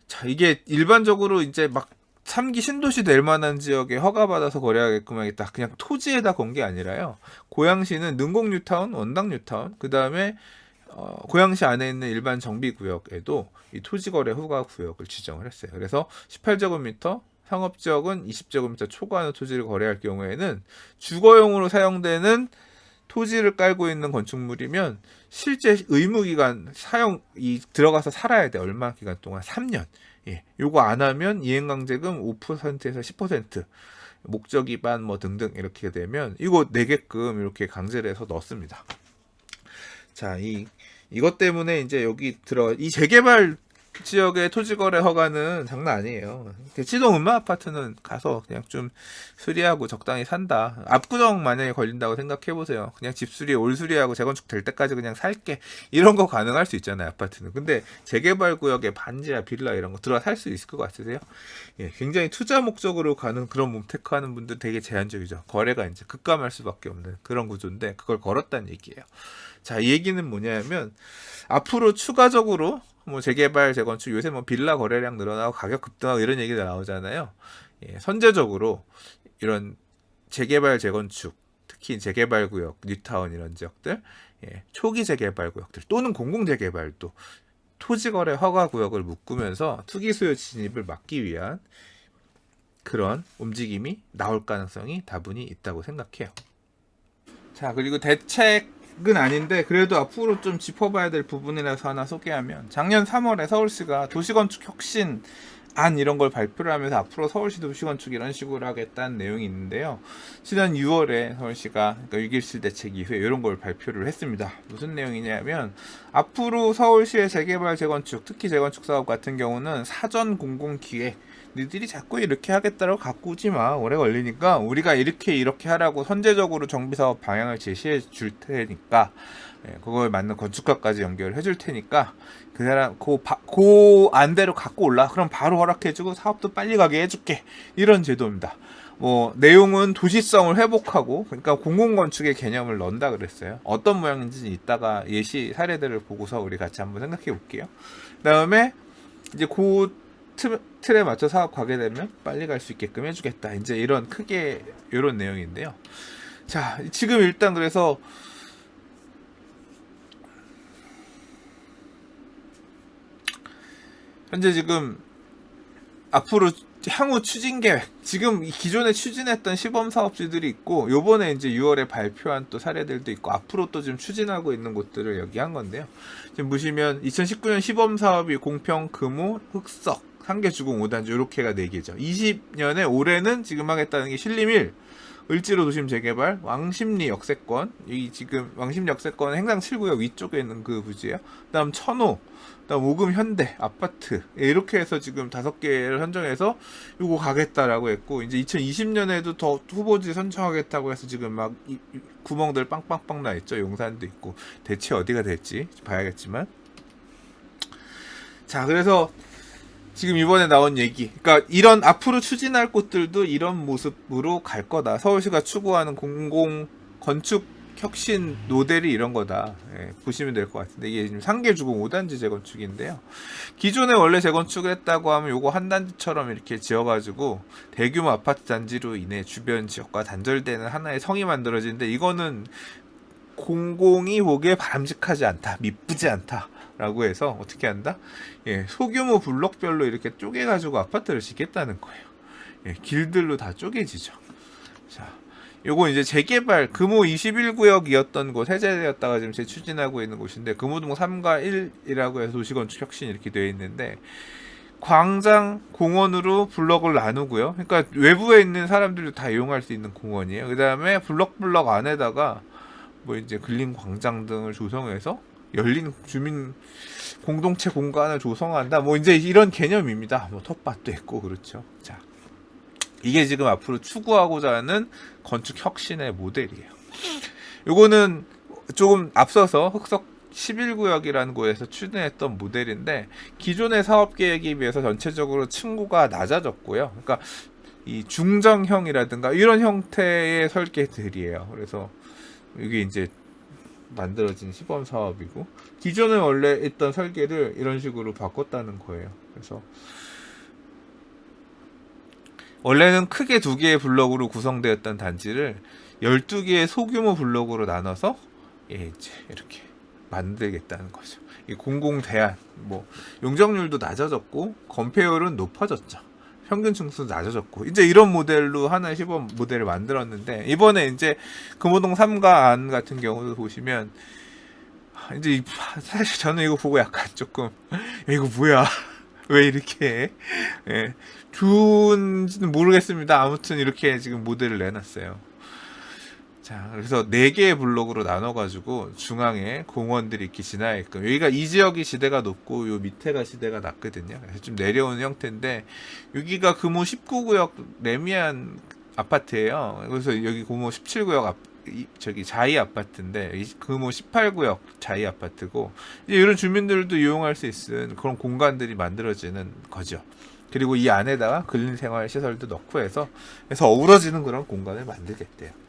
자, 이게 일반적으로 이제 막 3기 신도시 될 만한 지역에 허가받아서 거래하게끔 하겠다. 그냥 토지에다 건 게 아니라요. 고양시는 능곡 뉴타운, 원당 뉴타운, 그 다음에 고양시 안에 있는 일반 정비구역에도 이 토지거래 허가구역을 지정을 했어요. 그래서 18제곱미터, 상업지역은 20제곱미터 초과하는 토지를 거래할 경우에는 주거용으로 사용되는 토지를 깔고 있는 건축물이면 실제 의무기간 들어가서 살아야 돼. 얼마 기간 동안? 3년. 예, 요거 안 하면 이행강제금 5%에서 10%, 목적 위반 뭐 등등 이렇게 되면 이거 내게끔 이렇게 강제를 해서 넣습니다. 자, 이것 때문에 이제 여기 이 재개발 지역의 토지거래 허가는 장난 아니에요. 대치동 음마 아파트는 가서 그냥 좀 수리하고 적당히 산다. 압구정 만약에 걸린다고 생각해보세요. 그냥 집수리, 올수리하고 재건축 될 때까지 그냥 살게. 이런 거 가능할 수 있잖아요, 아파트는. 근데 재개발 구역에 반지하, 빌라 이런 거 들어가 살 수 있을 것 같으세요? 예, 굉장히 투자 목적으로 가는 그런 몸테크 하는 분들 되게 제한적이죠. 거래가 이제 급감할 수밖에 없는 그런 구조인데 그걸 걸었다는 얘기예요. 자, 이 얘기는 뭐냐면 앞으로 추가적으로 뭐 재개발, 재건축, 요새 뭐 빌라 거래량 늘어나고 가격 급등하고 이런 얘기가 나오잖아요. 선제적으로 이런 재개발 재건축, 특히 재개발구역, 뉴타운 이런 지역들, 초기 재개발구역들 또는 공공재개발도 토지거래 허가구역을 묶으면서 투기 수요 진입을 막기 위한 그런 움직임이 나올 가능성이 다분히 있다고 생각해요. 자, 그리고 대책은 아닌데 그래도 앞으로 좀 짚어봐야 될 부분이라서 하나 소개하면, 작년 3월에 서울시가 도시건축 혁신 안 이런 걸 발표를 하면서 앞으로 서울시 도시건축 이런 식으로 하겠다는 내용이 있는데요. 지난 6월에 서울시가, 그러니까 6.17 대책 이후에 이런 걸 발표를 했습니다. 무슨 내용이냐면, 앞으로 서울시의 재개발 재건축, 특히 재건축 사업 같은 경우는 사전 공공기획, 니들이 자꾸 이렇게 하겠다고 갖고 오지 마, 오래 걸리니까 우리가 이렇게 하라고 선제적으로 정비사업 방향을 제시해 줄 테니까, 그거에 맞는 건축가까지 연결해 줄 테니까 그 사람 그 안대로 갖고 올라, 그럼 바로 허락해주고 사업도 빨리 가게 해줄게, 이런 제도입니다. 뭐 내용은 도시성을 회복하고, 그러니까 공공건축의 개념을 넣는다 그랬어요. 어떤 모양인지 이따가 예시 사례들을 보고서 우리 같이 한번 생각해 볼게요. 그다음에 이제 그 틀에 맞춰 사업 가게 되면 빨리 갈 수 있게끔 해주겠다, 이제 이런 크게 이런 내용인데요. 자, 지금 일단 그래서 현재 지금 앞으로 향후 추진 계획, 지금 기존에 추진했던 시범 사업지들이 있고, 요번에 이제 6월에 발표한 또 사례들도 있고, 앞으로 또 지금 추진하고 있는 곳들을 여기 한 건데요. 지금 보시면 2019년 시범 사업이 공평, 금호, 흑석, 상계주공 5단지 이렇게가 4개죠. 20년에 올해는 지금 하겠다는 게 신림 1, 을지로 도심 재개발, 왕십리 역세권, 이 지금 왕십리 역세권 행상 7구역 위쪽에 있는 그 부지예요. 그다음 천호, 그다음 오금 현대 아파트, 이렇게 해서 지금 5개를 선정해서 요거 가겠다라고 했고, 이제 2020년에도 더 후보지 선정하겠다고 해서 지금 막 구멍들 빵빵빵 나 있죠. 용산도 있고. 대체 어디가 될지 봐야겠지만. 자, 그래서 지금 이번에 나온 얘기, 그러니까 이런 앞으로 추진할 곳들도 이런 모습으로 갈 거다. 서울시가 추구하는 공공 건축 혁신 모델이 이런 거다. 보시면 될 것 같은데, 이게 지금 상계주공 5단지 재건축인데요. 기존에 원래 재건축을 했다고 하면 요거 한 단지처럼 이렇게 지어가지고 대규모 아파트 단지로 인해 주변 지역과 단절되는 하나의 성이 만들어지는데, 이거는 공공이 보기에 바람직하지 않다, 미쁘지 않다 라고 해서 어떻게 한다? 소규모 블록별로 이렇게 쪼개가지고 아파트를 짓겠다는 거예요. 길들로 다 쪼개지죠. 자, 요거 이제 재개발, 금호 21구역이었던 곳 해제되었다가 지금 재추진하고 있는 곳인데, 금호동 3가 1이라고 해서 도시건축 혁신 이렇게 되어 있는데, 광장 공원으로 블럭을 나누고요. 그러니까 외부에 있는 사람들도 다 이용할 수 있는 공원이에요. 그 다음에 블럭 안에다가 뭐 이제 근린 광장 등을 조성해서 열린 주민 공동체 공간을 조성한다, 뭐 이제 이런 개념입니다. 뭐 텃밭도 있고, 그렇죠. 자, 이게 지금 앞으로 추구하고자 하는 건축 혁신의 모델이에요. 요거는 조금 앞서서 흑석 11구역이라는 곳에서 추진했던 모델인데, 기존의 사업 계획에 비해서 전체적으로 층고가 낮아졌고요. 그러니까 이 중정형이라든가 이런 형태의 설계들이에요. 그래서 이게 이제 만들어진 시범 사업이고, 기존에 원래 있던 설계를 이런 식으로 바꿨다는 거예요. 그래서 원래는 크게 2개의 블럭으로 구성되었던 단지를 12개의 소규모 블럭으로 나눠서 이제 이렇게 만들겠다는 거죠. 이 공공 대안, 뭐 용적률도 낮아졌고 건폐율은 높아졌죠. 평균 층수도 낮아졌고, 이제 이런 모델로 하나의 시범 모델을 만들었는데, 이번에 이제 금호동 3가 안 같은 경우도 보시면, 이제 사실 저는 이거 보고 약간 조금 이거 뭐야 왜 이렇게 좋은지는 모르겠습니다. 아무튼 이렇게 지금 모델을 내놨어요. 자, 그래서 4개의 블록으로 나눠가지고 중앙에 공원들이 이렇게 지나있고, 여기가 이 지역이 지대가 높고 요 밑에가 지대가 낮거든요. 그래서 좀 내려오는 형태인데, 여기가 금호 19구역 레미안 아파트예요. 그래서 여기 금호 17구역 저기 자이 아파트인데, 금호 18구역 자이 아파트고, 이제 이런 주민들도 이용할 수 있는 그런 공간들이 만들어지는 거죠. 그리고 이 안에다가 근린생활 시설도 넣고 해서 어우러지는 그런 공간을 만들겠대요.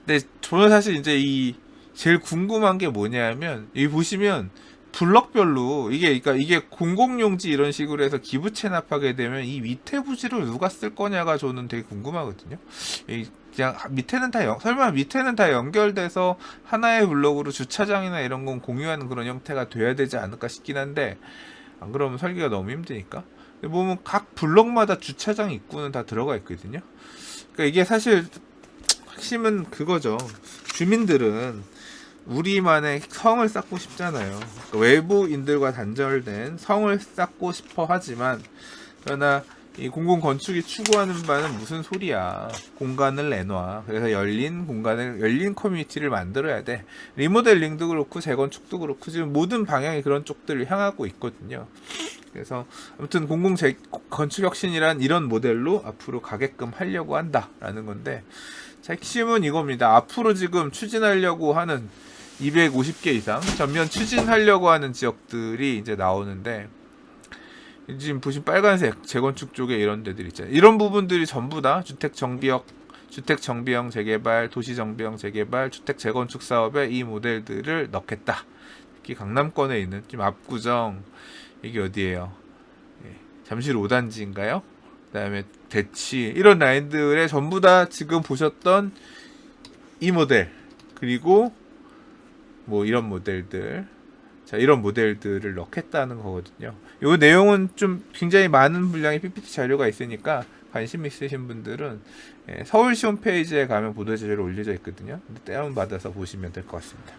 근데 저는 사실 이제 이 제일 궁금한 게 뭐냐면, 여기 보시면 블럭별로 이게 공공용지 이런 식으로 해서 기부 체납하게 되면 이 밑에 부지를 누가 쓸 거냐가 저는 되게 궁금하거든요. 그냥 밑에는 설마 밑에는 다 연결돼서 하나의 블럭으로 주차장이나 이런 건 공유하는 그런 형태가 돼야 되지 않을까 싶긴 한데, 안 그러면 설계가 너무 힘드니까. 보면 각 블럭마다 주차장 입구는 다 들어가 있거든요. 그러니까 이게 사실 핵심은 그거죠. 주민들은 우리만의 성을 쌓고 싶잖아요. 그러니까 외부인들과 단절된 성을 쌓고 싶어 하지만, 그러나 이 공공 건축이 추구하는 바는 무슨 소리야. 공간을 내놔. 그래서 열린 커뮤니티를 만들어야 돼. 리모델링도 그렇고 재건축도 그렇고 지금 모든 방향이 그런 쪽들을 향하고 있거든요. 그래서 아무튼 건축 혁신이란 이런 모델로 앞으로 가게끔 하려고 한다라는 건데, 자, 핵심은 이겁니다. 앞으로 지금 추진하려고 하는 250개 이상 전면 추진하려고 하는 지역들이 이제 나오는데, 지금 보신 빨간색 재건축 쪽에 이런 데들 있잖아요. 이런 부분들이 전부 다 주택 정비형 재개발, 도시 정비형 재개발, 주택 재건축 사업에 이 모델들을 넣겠다. 특히 강남권에 있는 지금 압구정, 이게 어디예요? 잠실 5단지인가요? 그다음에 대치, 이런 라인들에 전부 다 지금 보셨던 이 모델, 그리고 뭐 이런 모델들, 자, 이런 모델들을 넣겠다는 거거든요. 이 내용은 좀 굉장히 많은 분량의 PPT 자료가 있으니까 관심 있으신 분들은 서울시 홈페이지에 가면 보도자료로 올려져 있거든요. 다운받아서 보시면 될 것 같습니다.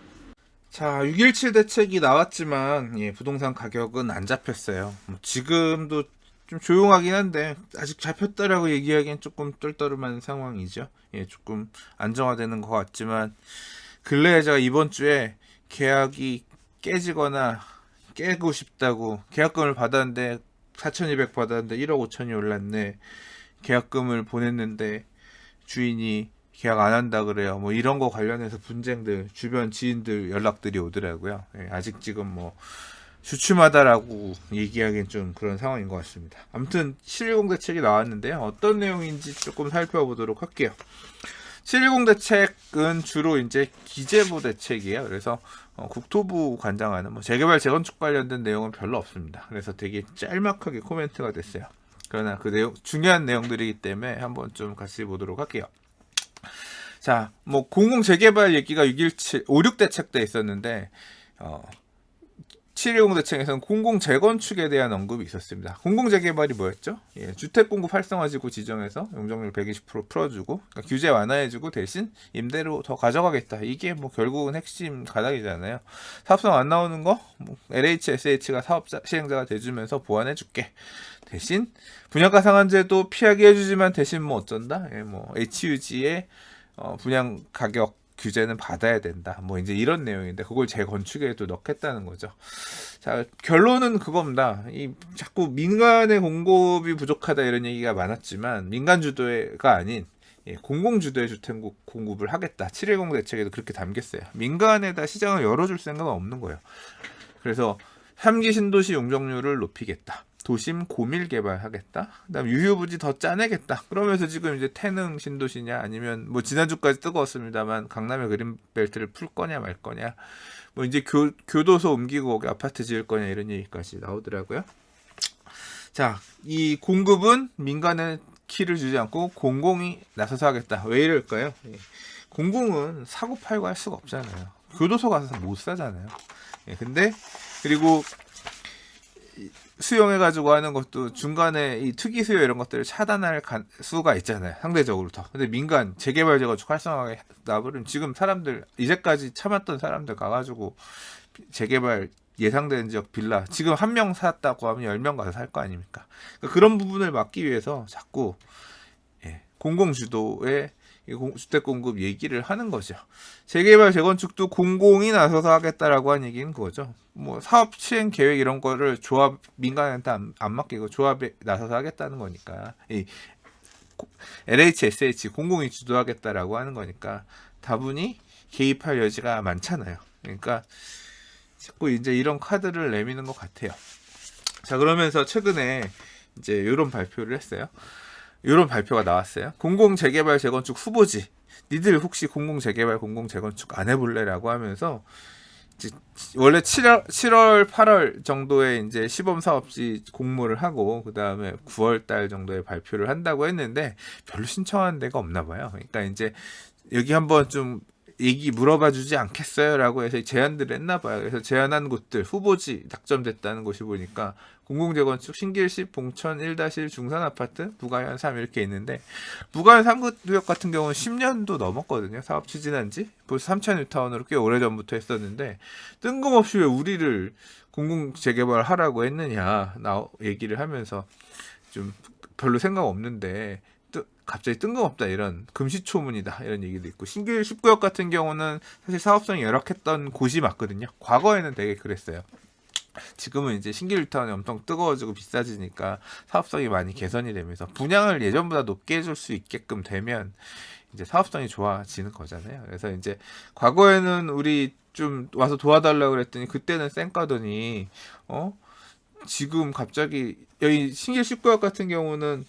자, 6.17 대책이 나왔지만 부동산 가격은 안 잡혔어요. 지금도 좀 조용하긴 한데 아직 잡혔다라고 얘기하기엔 조금 떨떠름한 상황이죠. 조금 안정화되는 것 같지만, 근래에 제가 이번 주에 계약이 깨지거나 깨고 싶다고 계약금을 받았는데 4,200 받았는데 1억 5천이 올랐네, 계약금을 보냈는데 주인이 계약 안 한다 그래요, 뭐 이런 거 관련해서 분쟁들, 주변 지인들 연락들이 오더라고요. 아직 지금 뭐 주춤하다라고 얘기하기엔 좀 그런 상황인 것 같습니다. 아무튼 710 대책이 나왔는데요, 어떤 내용인지 조금 살펴보도록 할게요. 710 대책은 주로 이제 기재부 대책이에요. 그래서 국토부 관장하는 재개발 재건축 관련된 내용은 별로 없습니다. 그래서 되게 짤막하게 코멘트가 됐어요. 그러나 그 내용 중요한 내용들이기 때문에 한번 좀 같이 보도록 할게요. 자, 공공 재개발 얘기가 56 대책 때 있었는데 710 대책에서는 공공 재건축에 대한 언급이 있었습니다. 공공 재개발이 뭐였죠? 주택 공급 활성화지구 지정해서 용적률 120% 풀어주고, 그러니까 규제 완화해주고 대신 임대료 더 가져가겠다. 이게 결국은 핵심 가닥이잖아요. 사업성 안 나오는 거 LH, SH가 사업자 시행자가 돼주면서 보완해줄게. 대신 분양가 상한제도 피하게 해주지만 대신 어쩐다? HUG의 분양 가격 규제는 받아야 된다. 이제 이런 내용인데 그걸 재건축에도 넣겠다는 거죠. 자, 결론은 그겁니다. 자꾸 민간의 공급이 부족하다 이런 얘기가 많았지만 민간 주도가 아닌 공공 주도의 주택 공급을 하겠다. 710 대책에도 그렇게 담겼어요. 민간에다 시장을 열어줄 생각은 없는 거예요. 그래서 3기 신도시 용적률을 높이겠다. 도심 고밀 개발하겠다. 그다음 유휴부지 더 짜내겠다. 그러면서 지금 이제 태릉 신도시냐 아니면 지난주까지 뜨거웠습니다만 강남의 그린벨트를 풀 거냐 말 거냐, 이제 교도소 옮기고 아파트 지을 거냐 이런 얘기까지 나오더라고요. 자, 이 공급은 민간의 키를 주지 않고 공공이 나서서 하겠다. 왜 이럴까요? 공공은 사고 팔고 할 수가 없잖아요. 교도소 가서 못 사잖아요. 근데 그리고 수용해가지고 하는 것도 중간에 이 투기 수요 이런 것들을 차단할 수가 있잖아요, 상대적으로 더. 근데 민간 재개발 재건축 활성화하게 나버리면 지금 사람들, 이제까지 참았던 사람들 가가지고 재개발 예상되는 지역 빌라 지금 한 명 샀다고 하면 10명 가서 살 거 아닙니까? 그러니까 그런 부분을 막기 위해서 자꾸 공공주도의 주택 공급 얘기를 하는 거죠. 재개발 재건축도 공공이 나서서 하겠다라고 한 얘기는 그거죠. 사업 시행 계획 이런 거를 조합, 민간한테 안 맡기고 조합에 나서서 하겠다는 거니까, LH, SH 공공이 주도하겠다라고 하는 거니까 다분히 개입할 여지가 많잖아요. 그러니까 자꾸 이제 이런 카드를 내미는 것 같아요. 자, 그러면서 최근에 이제 이런 발표를 했어요. 이런 발표가 나왔어요. 공공 재개발 재건축 후보지, 니들 혹시 공공 재개발 공공 재건축 안 해볼래라고 하면서 원래 7월 8월 정도에 이제 시범 사업지 공모를 하고 그 다음에 9월 달 정도에 발표를 한다고 했는데 별로 신청한 데가 없나 봐요. 그러니까 이제 여기 한번 좀 얘기 물어봐 주지 않겠어요라고 해서 제안들을 했나 봐요. 그래서 제안한 곳들 후보지 낙점됐다는 곳이 보니까 공공재건축 신길시 봉천 1-1 중산아파트 부가현 3 이렇게 있는데 부가현 3구역 같은 경우는 10년도 넘었거든요. 사업 추진한 지 벌써 3,000뉴타운으로 꽤 오래전부터 했었는데 뜬금없이 왜 우리를 공공재개발 하라고 했느냐 얘기를 하면서 좀 별로 생각 없는데 갑자기 뜬금없다 이런 금시초문이다 이런 얘기도 있고 신길 10구역 같은 경우는 사실 사업성이 열악했던 곳이 맞거든요. 과거에는 되게 그랬어요. 지금은 이제 신길타운이 엄청 뜨거워지고 비싸지니까 사업성이 많이 개선이 되면서 분양을 예전보다 높게 해줄 수 있게끔 되면 이제 사업성이 좋아지는 거잖아요. 그래서 이제 과거에는 우리 좀 와서 도와달라고 그랬더니 그때는 쌩까더니 지금 갑자기 여기 신길 10구역 같은 경우는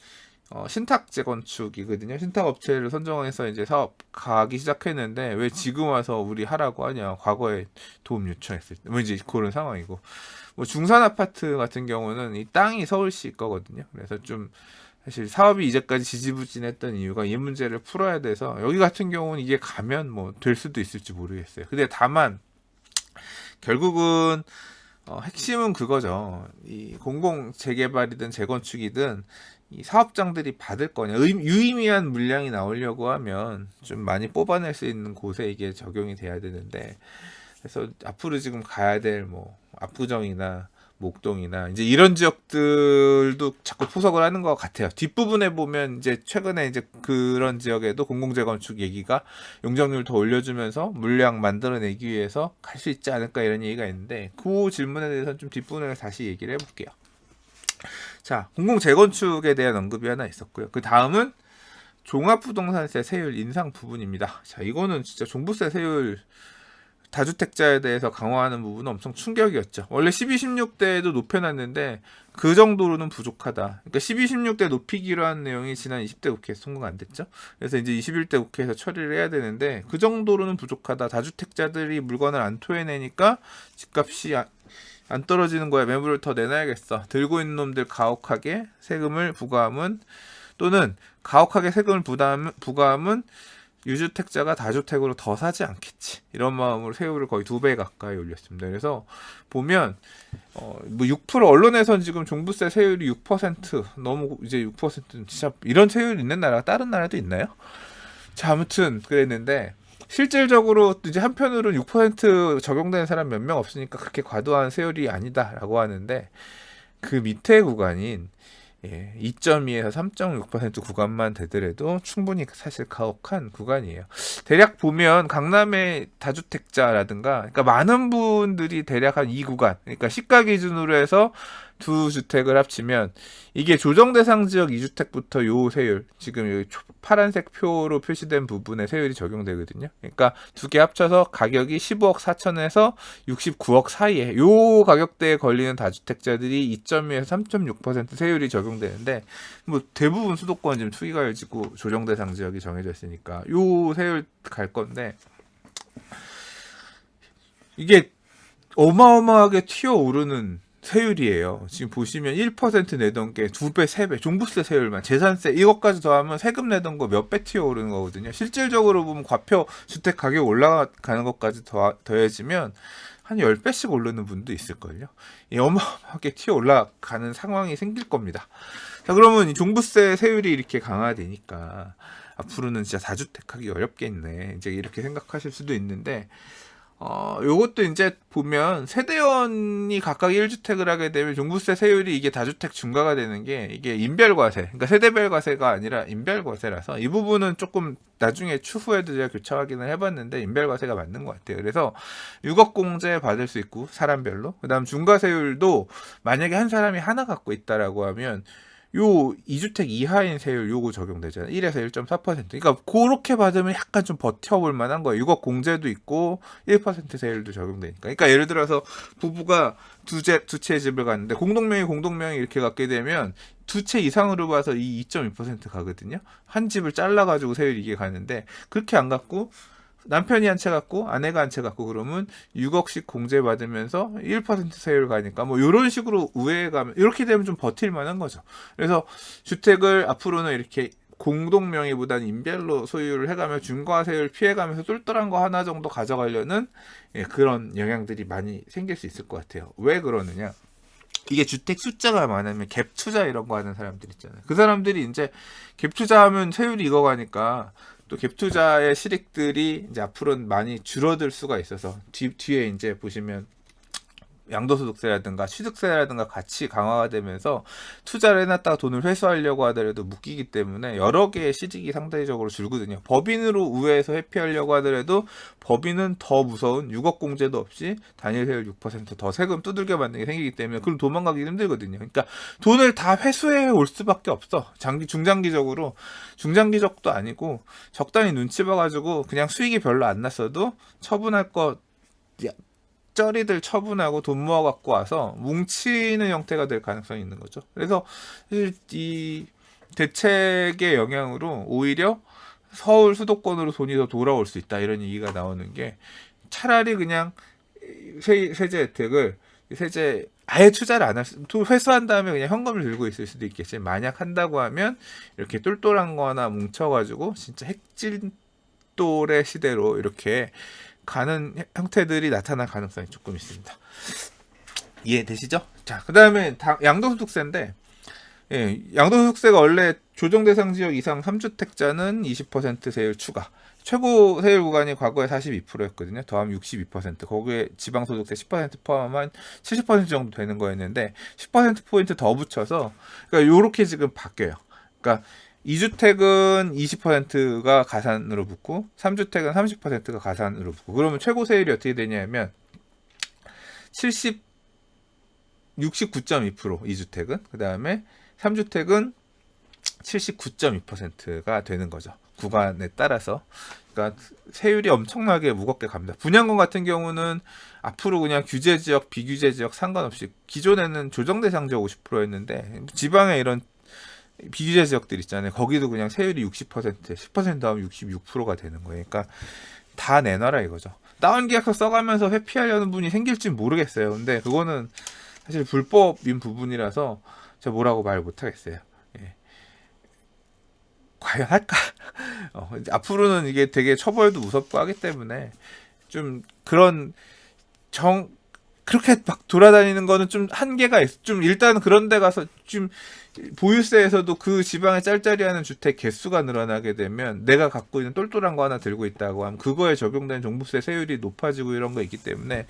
신탁 재건축이거든요. 신탁 업체를 선정해서 이제 사업 가기 시작했는데 왜 지금 와서 우리 하라고 하냐. 과거에 도움 요청했을 때. 뭐 이제 그런 상황이고. 뭐 중산 아파트 같은 경우는 이 땅이 서울시 거거든요. 그래서 좀 사실 사업이 이제까지 지지부진했던 이유가 이 문제를 풀어야 돼서 여기 같은 경우는 이게 가면 뭐 될 수도 있을지 모르겠어요. 근데 다만 결국은 핵심은 그거죠. 이 공공 재개발이든 재건축이든 이 사업장들이 받을 거냐 유의미한 물량이 나오려고 하면 좀 많이 뽑아낼 수 있는 곳에 이게 적용이 돼야 되는데 그래서 앞으로 지금 가야 될 뭐 압구정이나 목동이나 이제 이런 지역들도 자꾸 포석을 하는 것 같아요. 뒷부분에 보면 이제 최근에 이제 그런 지역에도 공공재건축 얘기가 용적률 더 올려주면서 물량 만들어내기 위해서 갈 수 있지 않을까 이런 얘기가 있는데 그 질문에 대해서는 좀 뒷부분에 다시 얘기를 해볼게요. 자, 공공재건축에 대한 언급이 하나 있었고요. 그 다음은 종합부동산세 세율 인상 부분입니다. 자, 이거는 진짜 종부세 세율 다주택자에 대해서 강화하는 부분은 엄청 충격이었죠. 원래 12, 16대도 높여놨는데 그 정도로는 부족하다. 그러니까 12, 16대 높이기로 한 내용이 지난 20대 국회에서 통과가 안 됐죠. 그래서 이제 21대 국회에서 처리를 해야 되는데 그 정도로는 부족하다. 다주택자들이 물건을 안 토해내니까 집값이 안 떨어지는 거야. 매물을 더 내놔야겠어. 들고 있는 놈들 가혹하게 세금을 부과하면 또는 가혹하게 세금을 부과하면 유주택자가 다주택으로 더 사지 않겠지. 이런 마음으로 세율을 거의 2배 가까이 올렸습니다. 그래서 보면 뭐 6% 언론에선 지금 종부세 세율이 6% 너무 이제 6% 진짜 이런 세율이 있는 나라가 다른 나라도 있나요? 자, 아무튼 그랬는데 실질적으로 이제 한편으로는 6% 적용되는 사람 몇 명 없으니까 그렇게 과도한 세율이 아니다라고 하는데 그 밑에 구간인 2.2에서 3.6% 구간만 되더라도 충분히 사실 가혹한 구간이에요. 대략 보면 강남의 다주택자라든가 그러니까 많은 분들이 대략 한 이 구간 그러니까 시가 기준으로 해서 두 주택을 합치면 이게 조정대상 지역 2주택부터 요 세율 지금 여기 파란색 표로 표시된 부분에 세율이 적용되거든요. 그러니까 두 개 합쳐서 가격이 15억 4천에서 69억 사이에 요 가격대에 걸리는 다주택자들이 2.2에서 3.6% 세율이 적용되는데 뭐 대부분 수도권 지금 투기가열지구 조정대상 지역이 정해져 있으니까 요 세율 갈 건데 이게 어마어마하게 튀어오르는 세율이에요. 지금 보시면 1% 내던 게 2배, 3배, 종부세 세율만, 재산세 이것까지 더하면 세금 내던 거 몇 배 튀어오르는 거거든요. 실질적으로 보면 과표 주택 가격 올라가는 것까지 더해지면 한 10배씩 오르는 분도 있을걸요. 이 어마어마하게 튀어 올라가는 상황이 생길 겁니다. 자, 그러면 이 종부세 세율이 이렇게 강화되니까 앞으로는 진짜 다주택 하기 어렵겠네. 이제 이렇게 생각하실 수도 있는데 요것도 이제 보면 세대원이 각각 1주택을 하게 되면 종부세 세율이 이게 다주택 중과가 되는 게 이게 인별과세, 그러니까 세대별 과세가 아니라 인별과세라서 이 부분은 조금 나중에 추후에도 제가 교차 확인을 해봤는데 인별과세가 맞는 것 같아요. 그래서 6억 공제 받을 수 있고 사람별로 그다음 중과세율도 만약에 한 사람이 하나 갖고 있다라고 하면 요 2주택 이하인 세율 요거 적용되잖아요. 1에서 1.4%. 그러니까 그렇게 받으면 약간 좀 버텨볼 만한 거예요. 6억 공제도 있고 1% 세율도 적용되니까. 그러니까 예를 들어서 부부가 두 채의 집을 갔는데 공동명의 이렇게 갖게 되면 두 채 이상으로 봐서 이 2.2% 가거든요. 한 집을 잘라가지고 세율이 이게 가는데 그렇게 안 갖고 남편이 한 채 갖고 아내가 한 채 갖고 그러면 6억씩 공제 받으면서 1% 세율 가니까 뭐 이런 식으로 우회해 가면 이렇게 되면 좀 버틸 만한 거죠. 그래서 주택을 앞으로는 이렇게 공동 명의보다는 인별로 소유를 해가며 중과세율 피해가면서 똘똘한 거 하나 정도 가져가려는 그런 영향들이 많이 생길 수 있을 것 같아요. 왜 그러느냐? 이게 주택 숫자가 많으면 갭 투자 이런 거 하는 사람들 있잖아요. 그 사람들이 이제 갭 투자하면 세율이 이거 가니까 또 갭 투자의 실익들이 이제 앞으로는 많이 줄어들 수가 있어서 뒤에 이제 보시면 양도소득세라든가 취득세라든가 같이 강화가 되면서 투자를 해놨다가 돈을 회수하려고 하더라도 묶이기 때문에 여러 개의 실익이 상대적으로 줄거든요. 법인으로 우회해서 회피하려고 하더라도 법인은 더 무서운 6억 공제도 없이 단일세율 6%더 세금 두들겨 맞는 게 생기기 때문에 그럼 도망가기 힘들거든요. 그러니까 돈을 다 회수해 올 수밖에 없어. 중장기적으로 중장기적도 아니고 적당히 눈치 봐가지고 그냥 수익이 별로 안 났어도 처분할 거 쩌리들 처분하고 돈 모아 갖고 와서 뭉치는 형태가 될 가능성이 있는 거죠. 그래서 이 대책의 영향으로 오히려 서울 수도권으로 돈이 더 돌아올 수 있다 이런 얘기가 나오는 게 차라리 그냥 세제 혜택을 세제 아예 투자를 안 할 수, 회수한 다음에 그냥 현금을 들고 있을 수도 있겠지. 만약 한다고 하면 이렇게 똘똘한 거나 뭉쳐가지고 진짜 핵질돌의 시대로 이렇게 가는 형태들이 나타날 가능성이 조금 있습니다. 이해되시죠? 자, 그 다음에 양도소득세인데, 양도소득세가 원래 조정대상 지역 이상 3주택자는 20% 세율 추가. 최고 세율 구간이 과거에 42%였거든요. 더하면 62%. 거기에 지방소득세 10% 포함한 70% 정도 되는 거였는데, 10%포인트 더 붙여서, 그러니까 요렇게 지금 바뀌어요. 그러니까 2주택은 20%가 가산으로 붙고 3주택은 30%가 가산으로 붙고 그러면 최고 세율이 어떻게 되냐면 69.2% 2주택은 그 다음에 3주택은 79.2%가 되는 거죠. 구간에 따라서. 그러니까 세율이 엄청나게 무겁게 갑니다. 분양권 같은 경우는 앞으로 그냥 규제 지역, 비규제 지역 상관없이 기존에는 조정 대상 지역 50%였는데 지방에 이런 비규제 지역들 있잖아요. 거기도 그냥 세율이 60%, 10% 하면 66%가 되는 거예요. 그러니까 다 내놔라 이거죠. 다운 계약서 써가면서 회피하려는 분이 생길지 모르겠어요. 근데 그거는 사실 불법인 부분이라서 제가 뭐라고 말 못하겠어요. 예. 과연 할까? 앞으로는 이게 되게 처벌도 무섭고 하기 때문에 좀 그런 그렇게 막 돌아다니는 거는 좀 한계가 있어. 좀 일단 그런 데 가서 좀 보유세에서도 그 지방에 짤짤이하는 주택 개수가 늘어나게 되면 내가 갖고 있는 똘똘한 거 하나 들고 있다고 하면 그거에 적용되는 종부세 세율이 높아지고 이런 거 있기 때문에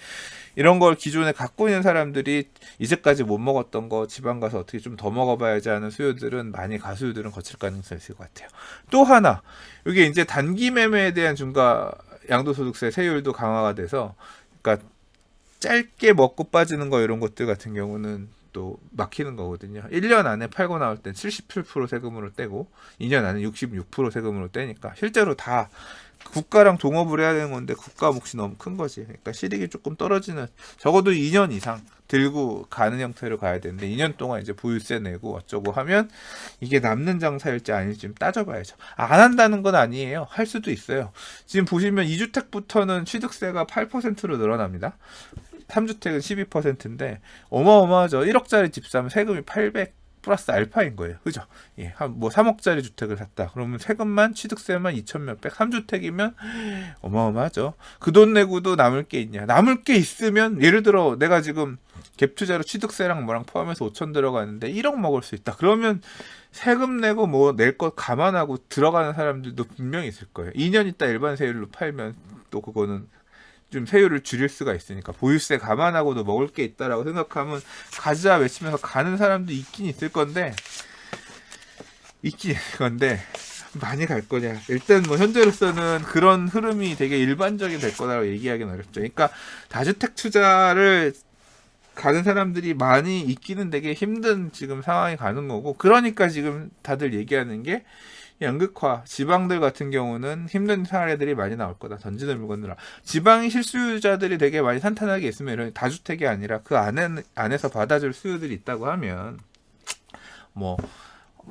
이런 걸 기존에 갖고 있는 사람들이 이제까지 못 먹었던 거 지방 가서 어떻게 좀 더 먹어봐야지 하는 수요들은 많이 가수요들은 거칠 가능성이 있을 것 같아요. 또 하나 이게 이제 단기 매매에 대한 중과 양도소득세 세율도 강화가 돼서 그러니까 짧게 먹고 빠지는 거 이런 것들 같은 경우는 또 막히는 거거든요. 1년 안에 팔고 나올 땐 77% 세금으로 떼고 2년 안에 66% 세금으로 떼니까 실제로 다 국가랑 동업을 해야 되는 건데 국가 몫이 너무 큰 거지. 그러니까 실익이 조금 떨어지는 적어도 2년 이상 들고 가는 형태로 가야 되는데 2년 동안 이제 보유세 내고 어쩌고 하면 이게 남는 장사일지 아닐지 좀 따져봐야죠. 안 한다는 건 아니에요. 할 수도 있어요. 지금 보시면 2주택부터는 취득세가 8%로 늘어납니다. 3주택은 12%인데 어마어마하죠. 1억짜리 집 사면 세금이 800 플러스 알파인 거예요. 그죠? 예, 한 뭐 3억짜리 주택을 샀다. 그러면 세금만 취득세만 2천 몇백 3주택이면 어마어마하죠. 그 돈 내고도 남을 게 있냐? 남을 게 있으면 예를 들어 내가 지금 갭 투자로 취득세랑 뭐랑 포함해서 5천 들어가는데 1억 먹을 수 있다. 그러면 세금 내고 뭐 낼 것 감안하고 들어가는 사람들도 분명히 있을 거예요. 2년 있다 일반 세율로 팔면 또 그거는 좀 세율을 줄일 수가 있으니까 보유세 감안하고도 먹을 게 있다라고 생각하면 가자 외치면서 가는 사람도 있긴 있을 건데 많이 갈 거냐. 일단 뭐 현재로서는 그런 흐름이 되게 일반적이 될 거라고 얘기하기는 어렵죠. 그러니까 다주택 투자를 가는 사람들이 많이 있기는 되게 힘든 지금 상황이 가는 거고 그러니까 지금 다들 얘기하는 게 양극화, 지방들 같은 경우는 힘든 사례들이 많이 나올 거다. 던지는 물건들아. 지방의 실수요자들이 되게 많이 탄탄하게 있으면 이런 다주택이 아니라 그 안에서 받아줄 수요들이 있다고 하면 뭐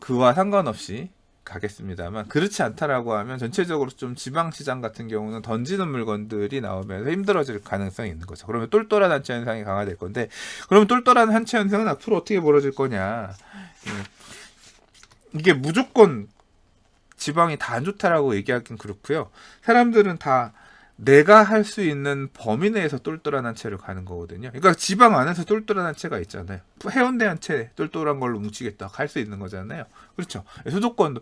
그와 상관없이 가겠습니다만 그렇지 않다라고 하면 전체적으로 좀 지방시장 같은 경우는 던지는 물건들이 나오면서 힘들어질 가능성이 있는 거죠. 그러면 똘똘한 한채 현상이 강화될 건데, 그러면 똘똘한 한채 현상은 앞으로 어떻게 벌어질 거냐. 이게 무조건 지방이 다 안 좋다라고 얘기하긴 그렇고요. 사람들은 다 내가 할 수 있는 범위 내에서 똘똘한 한채를 가는 거거든요. 그러니까 지방 안에서 똘똘한 한채가 있잖아요. 해운대 한채 똘똘한 걸로 뭉치겠다 할 수 있는 거잖아요. 그렇죠. 수도권도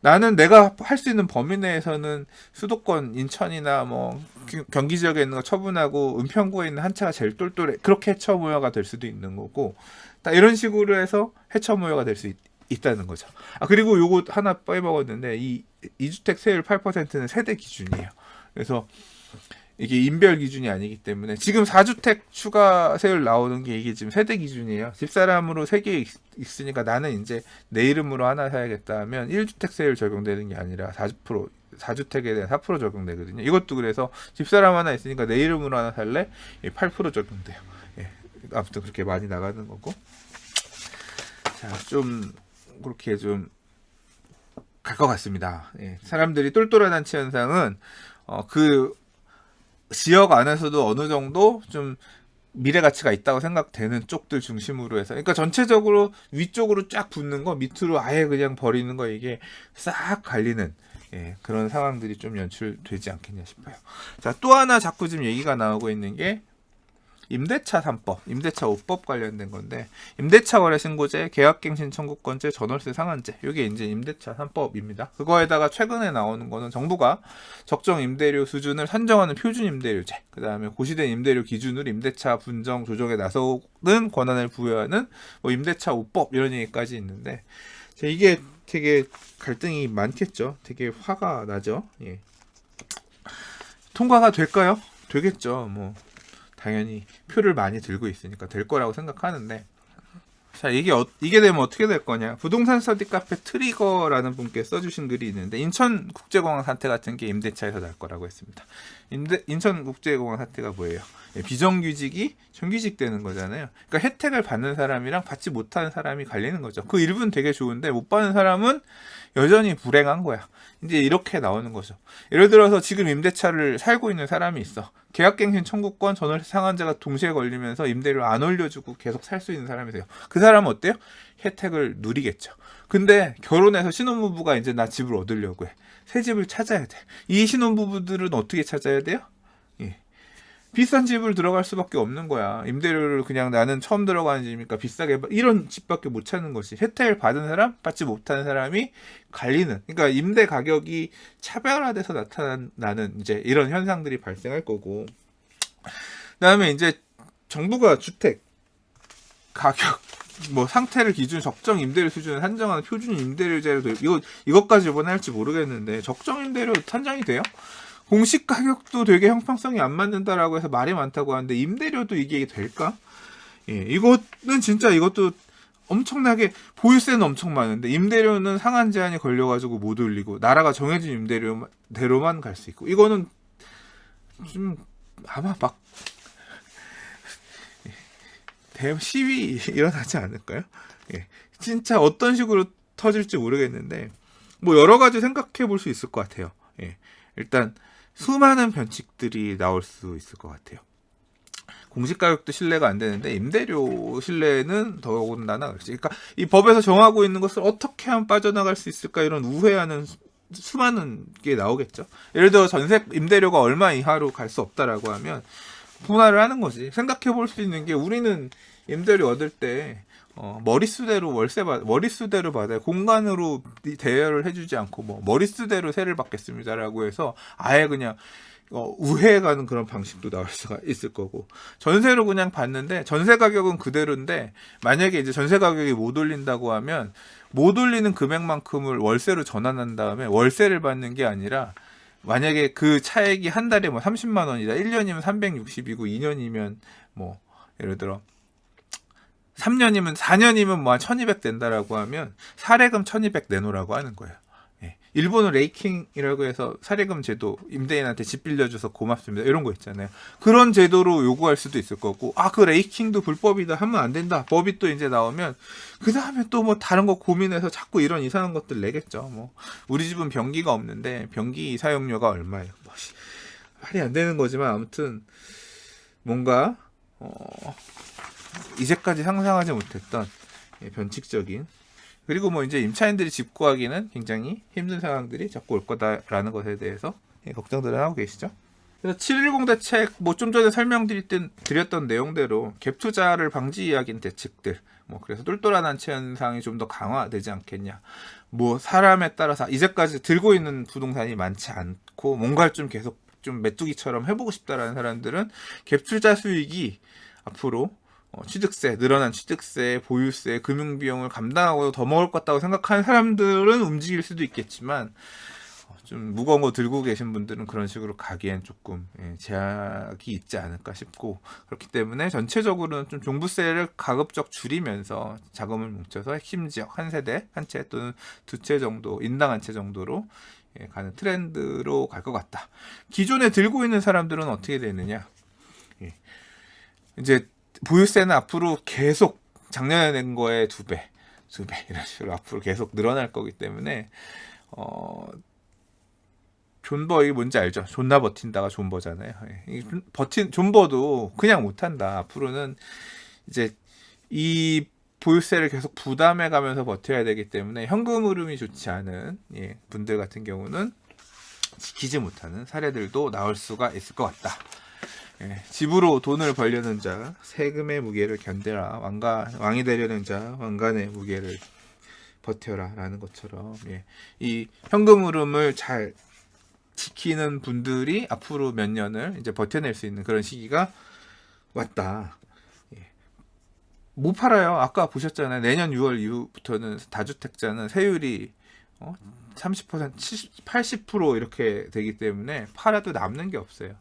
나는 내가 할 수 있는 범위 내에서는 수도권 인천이나 뭐 경기 지역에 있는 거 처분하고 은평구에 있는 한채가 제일 똘똘해. 그렇게 해처 모여가 될 수도 있는 거고, 이런 식으로 해서 해처 모여가 될 수 있다는 거죠. 그리고 요거 하나 빼먹었는데, 이 2주택 세율 8%는 세대 기준이에요. 그래서 이게 인별 기준이 아니기 때문에 지금 4주택 추가 세율 나오는 게 이게 지금 세대 기준이에요. 집사람으로 3개 있으니까 나는 이제 내 이름으로 하나 사야겠다 하면 1주택 세율 적용되는 게 아니라 4주택에 대한 4% 적용되거든요. 이것도 그래서 집사람 하나 있으니까 내 이름으로 하나 살래? 8% 적용돼요. 예, 아무튼 그렇게 많이 나가는 거고. 자, 좀 그렇게 좀 갈 것 같습니다. 예, 사람들이 똘똘한 한치 현상은 그 지역 안에서도 어느 정도 좀 미래 가치가 있다고 생각되는 쪽들 중심으로 해서, 그러니까 전체적으로 위쪽으로 쫙 붙는 거, 밑으로 아예 그냥 버리는 거, 이게 싹 갈리는 그런 상황들이 좀 연출되지 않겠냐 싶어요. 자, 또 하나 자꾸 지금 얘기가 나오고 있는 게 임대차 3법, 임대차 5법 관련된 건데, 임대차 거래 신고제, 계약갱신 청구권제, 전월세 상한제, 이게 이제 임대차 3법입니다. 그거에다가 최근에 나오는 거는 정부가 적정 임대료 수준을 산정하는 표준 임대료제, 그 다음에 고시된 임대료 기준으로 임대차 분정 조정에 나서는 권한을 부여하는 뭐 임대차 5법 이런 얘기까지 있는데, 이게 되게 갈등이 많겠죠. 되게 화가 나죠. 예. 통과가 될까요? 되겠죠. 뭐 당연히 표를 많이 들고 있으니까 될 거라고 생각하는데, 자, 이게 되면 어떻게 될 거냐. 부동산 스터디 카페 트리거라는 분께 써주신 글이 있는데, 인천국제공항 사태 같은 게 임대차에서 날 거라고 했습니다. 인천국제공항 사태가 뭐예요? 비정규직이 정규직 되는 거잖아요. 그러니까 혜택을 받는 사람이랑 받지 못하는 사람이 갈리는 거죠. 그 일부는 되게 좋은데 못 받는 사람은 여전히 불행한 거야. 이제 이렇게 나오는 거죠. 예를 들어서 지금 임대차를 살고 있는 사람이 있어. 계약갱신 청구권, 전월세 상한제가 동시에 걸리면서 임대료를 안 올려주고 계속 살 수 있는 사람이세요. 그 사람은 어때요? 혜택을 누리겠죠. 근데 결혼해서 신혼부부가 이제 나 집을 얻으려고 해. 새 집을 찾아야 돼. 이 신혼부부들은 어떻게 찾아야 돼요? 비싼 집을 들어갈 수밖에 없는 거야. 임대료를 그냥 나는 처음 들어가는 집이니까 비싸게, 이런 집밖에 못 찾는 것이, 혜택을 받은 사람, 받지 못하는 사람이 갈리는, 그러니까 임대 가격이 차별화돼서 나타나는 이제 이런 현상들이 발생할 거고, 그다음에 이제 정부가 주택 가격 뭐 상태를 기준 적정 임대료 수준을 산정하는 표준 임대료제도, 이것까지 이번에 할지 모르겠는데, 적정 임대료 산정이 돼요? 공시 가격도 되게 형평성이 안 맞는다라고 해서 말이 많다고 하는데, 임대료도 이게 될까? 이거는 진짜, 이것도 엄청나게, 보유세는 엄청 많은데 임대료는 상한 제한이 걸려가지고 못 올리고 나라가 정해진 임대료대로만 갈 수 있고, 이거는 좀 아마 막 시위 일어나지 않을까요? 진짜 어떤 식으로 터질지 모르겠는데, 뭐 여러 가지 생각해 볼 수 있을 것 같아요. 일단 수많은 변칙들이 나올 수 있을 것 같아요. 공시가격도 신뢰가 안 되는데 임대료 신뢰는 더군다나 그렇지. 그러니까 이 법에서 정하고 있는 것을 어떻게 하면 빠져나갈 수 있을까, 이런 우회하는 수많은 게 나오겠죠. 예를 들어 전세 임대료가 얼마 이하로 갈 수 없다라고 하면 분할을 하는 거지. 생각해 볼 수 있는 게, 우리는 임대료 얻을 때 머릿수대로 머릿수대로 받아요. 공간으로 대여를 해주지 않고 뭐 머릿수대로 세를 받겠습니다라고 해서 아예 그냥 우회해가는 그런 방식도 나올 수가 있을 거고, 전세로 그냥 받는데 전세 가격은 그대로인데, 만약에 이제 전세 가격이 못 올린다고 하면 못 올리는 금액만큼을 월세로 전환한 다음에 월세를 받는 게 아니라, 만약에 그 차액이 한 달에 뭐 30만 원이다. 1년이면 360이고 2년이면 뭐 예를 들어 3년이면 4년이면 뭐 한 1200 된다라고 하면 사례금 1200 내놓으라고 하는 거예요. 일본은 레이킹이라고 해서 사례금 제도, 임대인한테 집 빌려줘서 고맙습니다 이런 거 있잖아요. 그런 제도로 요구할 수도 있을 거고, 그 레이킹도 불법이다 하면 안 된다 법이 또 이제 나오면 그 다음에 또 뭐 다른 거 고민해서 자꾸 이런 이상한 것들 내겠죠. 뭐 우리 집은 변기가 없는데 변기 사용료가 얼마예요? 뭐 말이 안 되는 거지만, 아무튼 뭔가 이제까지 상상하지 못했던 변칙적인, 그리고 뭐 이제 임차인들이 집 구하기는 굉장히 힘든 상황들이 자꾸 올 거다라는 것에 대해서 걱정들을 하고 계시죠. 그래서 710 대책, 뭐 좀 전에 설명드렸던 내용대로 갭 투자를 방지하기 대책들, 뭐 그래서 똘똘한 한채 현상이 좀 더 강화되지 않겠냐. 뭐 사람에 따라서 이제까지 들고 있는 부동산이 많지 않고 뭔가를 좀 계속 좀 메뚜기처럼 해보고 싶다라는 사람들은 갭 투자 수익이 앞으로 취득세, 늘어난 취득세, 보유세, 금융비용을 감당하고 더 먹을 것 같다고 생각하는 사람들은 움직일 수도 있겠지만, 좀 무거운 거 들고 계신 분들은 그런 식으로 가기엔 조금 제약이 있지 않을까 싶고, 그렇기 때문에 전체적으로는 좀 종부세를 가급적 줄이면서 자금을 뭉쳐서 핵심 지역 한 세대, 한 채 또는 두 채 정도, 인당 한 채 정도로 가는 트렌드로 갈 것 같다. 기존에 들고 있는 사람들은 어떻게 되느냐? 이제 보유세는 앞으로 계속 작년에 낸 거에 2배 이런 식으로 앞으로 계속 늘어날 거기 때문에 존버, 이게 뭔지 알죠? 존나 버틴다가 존버잖아요. 존버도 그냥 못한다. 앞으로는 이제 이 보유세를 계속 부담해 가면서 버텨야 되기 때문에 현금 흐름이 좋지 않은 분들 같은 경우는 지키지 못하는 사례들도 나올 수가 있을 것 같다. 집으로 돈을 벌려는 자 세금의 무게를 견뎌라. 왕이 되려는 자 왕관의 무게를 버텨라 라는 것처럼, 이 현금 흐름을 잘 지키는 분들이 앞으로 몇 년을 이제 버텨낼 수 있는 그런 시기가 왔다. 못 팔아요. 아까 보셨잖아요. 내년 6월 이후부터는 다주택자는 세율이 30%, 70, 80% 이렇게 되기 때문에 팔아도 남는 게 없어요.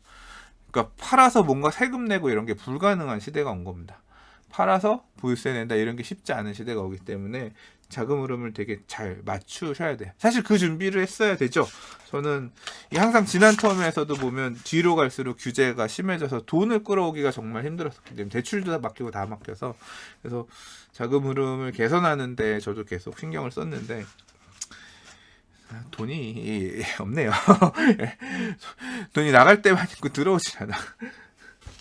그러니까 팔아서 뭔가 세금 내고 이런 게 불가능한 시대가 온 겁니다. 팔아서 보유세 낸다 이런 게 쉽지 않은 시대가 오기 때문에 자금 흐름을 되게 잘 맞추셔야 돼요. 사실 그 준비를 했어야 되죠. 저는 항상 지난 텀에서도 보면 뒤로 갈수록 규제가 심해져서 돈을 끌어오기가 정말 힘들었기 때문에 대출도 다 맡기고 다 맡겨서, 그래서 자금 흐름을 개선하는데 저도 계속 신경을 썼는데 돈이 없네요. 돈이 나갈 때만 있고 들어오질 않아.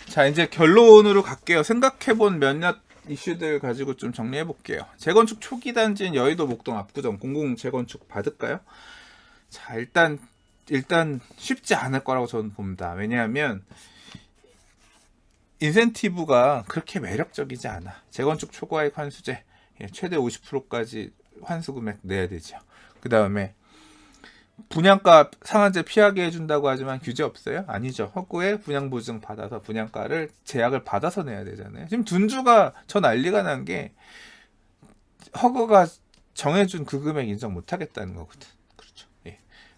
자, 이제 결론으로 갈게요. 생각해본 몇몇 이슈들 가지고 좀 정리해 볼게요. 재건축 초기 단지인 여의도 목동 압구정 공공 재건축 받을까요? 자, 일단 쉽지 않을 거라고 저는 봅니다. 왜냐하면 인센티브가 그렇게 매력적이지 않아. 재건축 초과액 환수제 최대 50%까지 환수 금액 내야 되죠. 그 다음에 분양가 상한제 피하게 해준다고 하지만 규제 없어요? 아니죠. 허구에 분양보증 받아서 분양가를 제약을 받아서 내야 되잖아요. 지금 둔주가 저 난리가 난 게 허구가 정해준 그 금액 인정 못하겠다는 거거든. 그렇죠.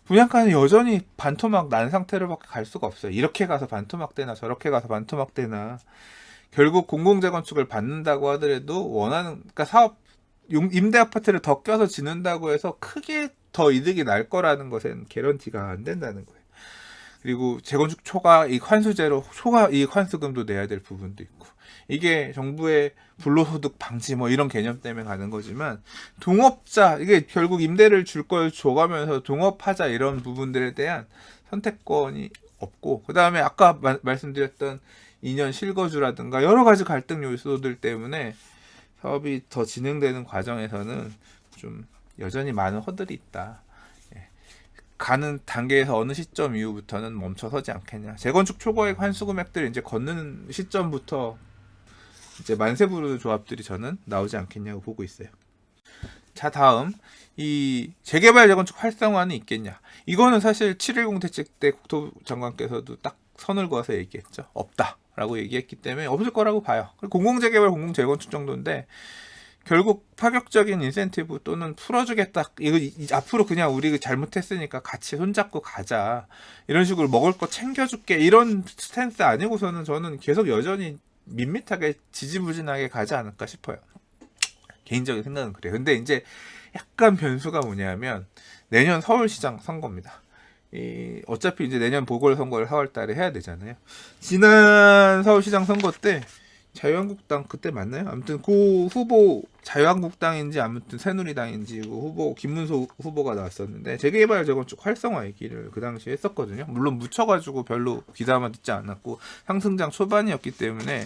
분양가는 여전히 반토막 난 상태로밖에 갈 수가 없어요. 이렇게 가서 반토막 되나 저렇게 가서 반토막 되나. 결국 공공재건축을 받는다고 하더라도 원하는, 그러니까 사업 임대 아파트를 더 껴서 짓는다고 해서 크게 더 이득이 날 거라는 것은 개런티가 안 된다는 거예요. 그리고 재건축 초과이익 환수제로 초과이익 환수금도 내야 될 부분도 있고, 이게 정부의 불로소득 방지 뭐 이런 개념 때문에 가는 거지만, 동업자, 이게 결국 임대를 줄 걸 줘가면서 동업하자 이런 부분들에 대한 선택권이 없고, 그 다음에 아까 말씀드렸던 2년 실거주라든가 여러 가지 갈등 요소들 때문에 사업이 더 진행되는 과정에서는 좀 여전히 많은 허들이 있다. 가는 단계에서 어느 시점 이후부터는 멈춰서지 않겠냐. 재건축 초과액 환수 금액들을 이제 걷는 시점부터 이제 만세 부르는 조합들이 저는 나오지 않겠냐고 보고 있어요. 자, 다음 이 재개발 재건축 활성화는 있겠냐. 이거는 사실 710 대책 때 국토부 장관께서도 딱 선을 그어서 얘기했죠. 없다라고 얘기했기 때문에 없을 거라고 봐요. 공공재개발 공공재건축 정도인데 결국 파격적인 인센티브 또는 풀어주겠다. 이거 앞으로 그냥 우리 잘못했으니까 같이 손잡고 가자. 이런 식으로 먹을 거 챙겨줄게. 이런 스탠스 아니고서는 저는 계속 여전히 밋밋하게 지지부진하게 가지 않을까 싶어요. 개인적인 생각은 그래요. 근데 이제 약간 변수가 뭐냐면 내년 서울시장 선거입니다. 어차피 이제 내년 보궐선거를 4월달에 해야 되잖아요. 지난 서울시장 선거 때 자유한국당 그때 맞나요? 아무튼 그 후보 자유한국당인지 아무튼 새누리당인지 그 후보 김문수 후보가 나왔었는데 재개발 재건축 활성화 얘기를 그 당시에 했었거든요. 물론 묻혀가지고 별로 귀담아 듣지 않았고 상승장 초반이었기 때문에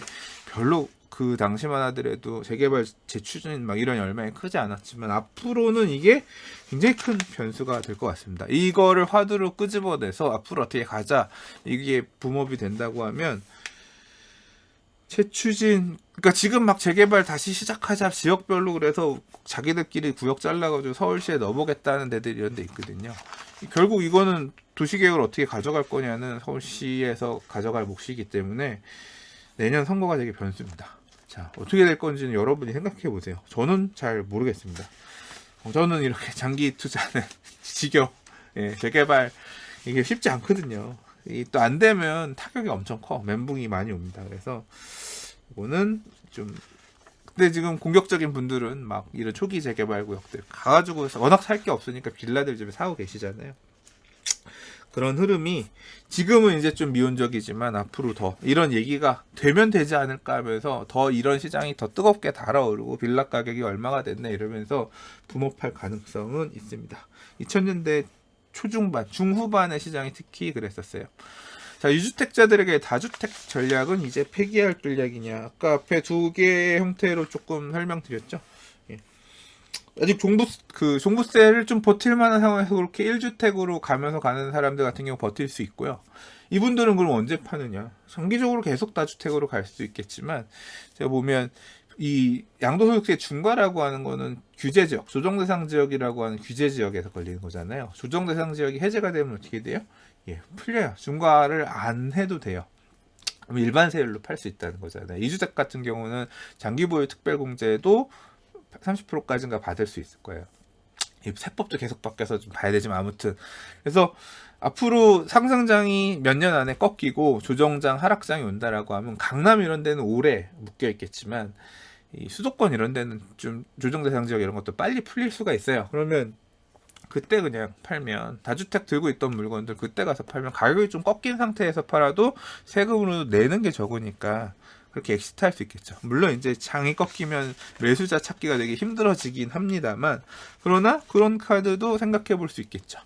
별로 그 당시만 하더라도 재개발 재추진 막 이런 열망이 크지 않았지만 앞으로는 이게 굉장히 큰 변수가 될 것 같습니다. 이거를 화두로 끄집어내서 앞으로 어떻게 가자 이게 붐업이 된다고 하면 재추진 그러니까 지금 막 재개발 다시 시작하자 지역별로 그래서 자기들끼리 구역 잘라가지고 서울시에 넣어보겠다는 데들이 이런 데 있거든요. 결국 이거는 도시계획을 어떻게 가져갈 거냐는 서울시에서 가져갈 몫이기 때문에 내년 선거가 되게 변수입니다. 자, 어떻게 될 건지는 여러분이 생각해 보세요. 저는 잘 모르겠습니다. 저는 이렇게 장기 투자는 지겨. 예, 재개발 이게 쉽지 않거든요. 또 안 되면 타격이 엄청 커. 멘붕이 많이 옵니다. 그래서 이거는 좀 근데 지금 공격적인 분들은 막 이런 초기 재개발 구역들 가가지고 워낙 살 게 없으니까 빌라들 좀 사고 계시잖아요. 그런 흐름이 지금은 이제 좀 미온적이지만 앞으로 더 이런 얘기가 되면 되지 않을까 하면서 더 이런 시장이 더 뜨겁게 달아오르고 빌라 가격이 얼마가 됐네 이러면서 붐업할 가능성은 있습니다. 2000년대 초중반, 중후반의 시장이 특히 그랬었어요. 자, 유주택자들에게 다주택 전략은 이제 폐기할 전략이냐. 아까 앞에 두 개의 형태로 조금 설명드렸죠. 예. 아직 종부세를 좀 버틸 만한 상황에서 그렇게 1주택으로 가면서 가는 사람들 같은 경우 버틸 수 있고요. 이분들은 그럼 언제 파느냐. 장기적으로 계속 다주택으로 갈 수도 있겠지만, 제가 보면 이 양도소득세 중과라고 하는 거는 규제지역, 조정대상 지역이라고 하는 규제지역에서 걸리는 거잖아요. 조정대상 지역이 해제가 되면 어떻게 돼요? 예, 풀려요. 중과를 안 해도 돼요. 그럼 일반 세율로 팔 수 있다는 거잖아요. 2주택 같은 경우는 장기보유 특별공제도 30%까지인가 받을 수 있을 거예요. 이 세법도 계속 바뀌어서 좀 봐야 되지만 아무튼 그래서 앞으로 상승장이 몇 년 안에 꺾이고 조정장 하락장이 온다라고 하면 강남 이런 데는 오래 묶여 있겠지만 이 수도권 이런 데는 좀 조정 대상 지역 이런 것도 빨리 풀릴 수가 있어요. 그러면 그때 그냥 팔면 다주택 들고 있던 물건들 그때 가서 팔면 가격이 좀 꺾인 상태에서 팔아도 세금으로 내는 게 적으니까 그렇게 엑시트할 수 있겠죠. 물론 이제 장이 꺾이면 매수자 찾기가 되게 힘들어지긴 합니다만 그러나 그런 카드도 생각해 볼 수 있겠죠.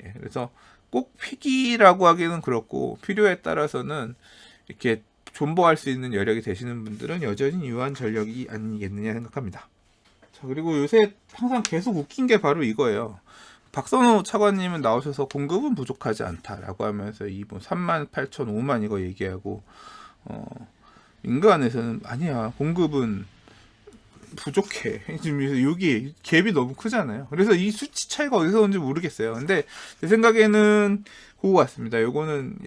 예, 그래서 꼭 폐기라고 하기는 그렇고 필요에 따라서는 이렇게 존버할 수 있는 여력이 되시는 분들은 여전히 유효한 전력이 아니겠느냐 생각합니다. 자, 그리고 요새 항상 계속 웃긴 게 바로 이거예요. 박선호 차관님은 나오셔서 공급은 부족하지 않다라고 하면서 이번 38,000, 5만 이거 얘기하고 인간에서는 아니야 공급은 부족해. 지금 여기 갭이 너무 크잖아요. 그래서 이 수치 차이가 어디서 온지 모르겠어요. 근데 제 생각에는 그거 같습니다. 요거는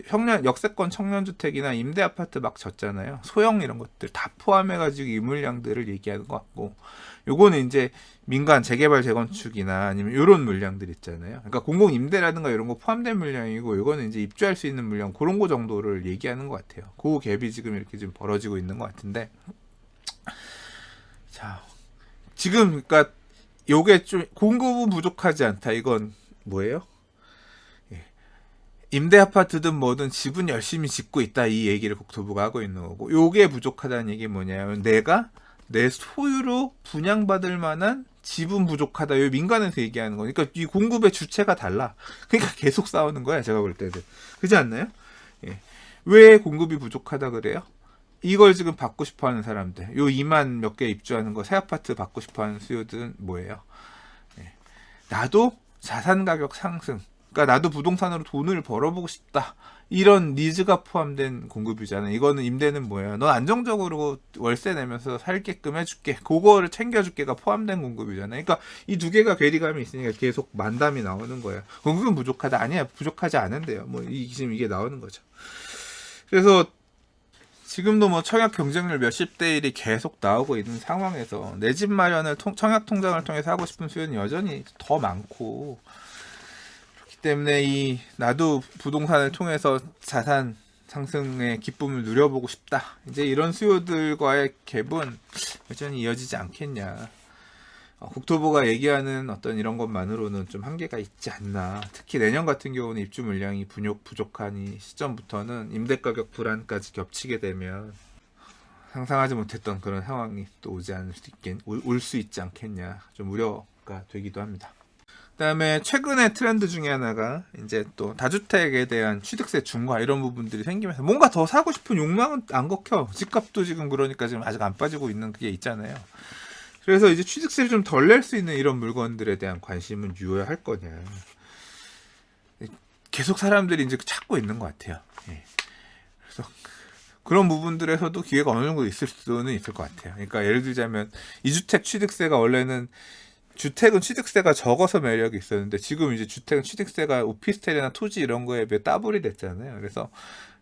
역세권 청년주택이나 임대아파트 막 졌잖아요. 소형 이런 것들 다 포함해가지고 이 물량들을 얘기하는 것 같고 요거는 이제 민간 재개발 재건축이나 아니면 요런 물량들 있잖아요. 그러니까 공공임대라든가 이런 거 포함된 물량이고 요거는 이제 입주할 수 있는 물량 그런 거 정도를 얘기하는 것 같아요. 그 갭이 지금 이렇게 좀 벌어지고 있는 것 같은데 자, 지금 그러니까 요게 좀 공급은 부족하지 않다. 이건 뭐예요? 예. 임대 아파트든 뭐든 집은 열심히 짓고 있다. 이 얘기를 국토부가 하고 있는 거고. 요게 부족하다는 얘기 뭐냐면 내가 내 소유로 분양받을 만한 집은 부족하다. 요 민간에서 얘기하는 거니까 그러니까 이 공급의 주체가 달라. 그러니까 계속 싸우는 거야. 제가 볼 때는. 그렇지 않나요? 예. 왜 공급이 부족하다 그래요? 이걸 지금 받고 싶어하는 사람들, 요 2만 몇 개 입주하는 거, 새 아파트 받고 싶어하는 수요들은 뭐예요? 네. 나도 자산 가격 상승, 그러니까 나도 부동산으로 돈을 벌어보고 싶다. 이런 니즈가 포함된 공급이잖아요. 이거는 임대는 뭐예요? 너 안정적으로 월세 내면서 살게끔 해줄게. 그거를 챙겨줄게가 포함된 공급이잖아요. 그러니까 이 두 개가 괴리감이 있으니까 계속 만담이 나오는 거예요. 공급은 부족하다. 아니야, 부족하지 않은데요. 뭐 지금 이게 나오는 거죠. 그래서 지금도 뭐 청약 경쟁률 몇십 대 1이 계속 나오고 있는 상황에서 내 집 마련을 청약 통장을 통해서 하고 싶은 수요는 여전히 더 많고 그렇기 때문에 나도 부동산을 통해서 자산 상승의 기쁨을 누려보고 싶다. 이제 이런 수요들과의 갭은 여전히 이어지지 않겠냐. 국토부가 얘기하는 어떤 이런 것만으로는 좀 한계가 있지 않나. 특히 내년 같은 경우는 입주 물량이 부족한 이 시점부터는 임대가격 불안까지 겹치게 되면 상상하지 못했던 그런 상황이 또 올 수 있지 않겠냐. 좀 우려가 되기도 합니다. 그다음에 최근의 트렌드 중에 하나가 이제 또 다주택에 대한 취득세 중과 이런 부분들이 생기면서 뭔가 더 사고 싶은 욕망은 안 걷혀. 집값도 지금 그러니까 지금 아직 안 빠지고 있는 그게 있잖아요. 그래서 이제 취득세를 좀 덜 낼 수 있는 이런 물건들에 대한 관심은 유효할 거냐. 계속 사람들이 이제 찾고 있는 것 같아요. 예. 그래서 그런 부분들에서도 기회가 어느 정도 있을 수는 있을 것 같아요. 그러니까 예를 들자면 2주택 취득세가 원래는 주택은 취득세가 적어서 매력이 있었는데 지금 이제 주택은 취득세가 오피스텔이나 토지 이런 거에 비해 따블이 됐잖아요. 그래서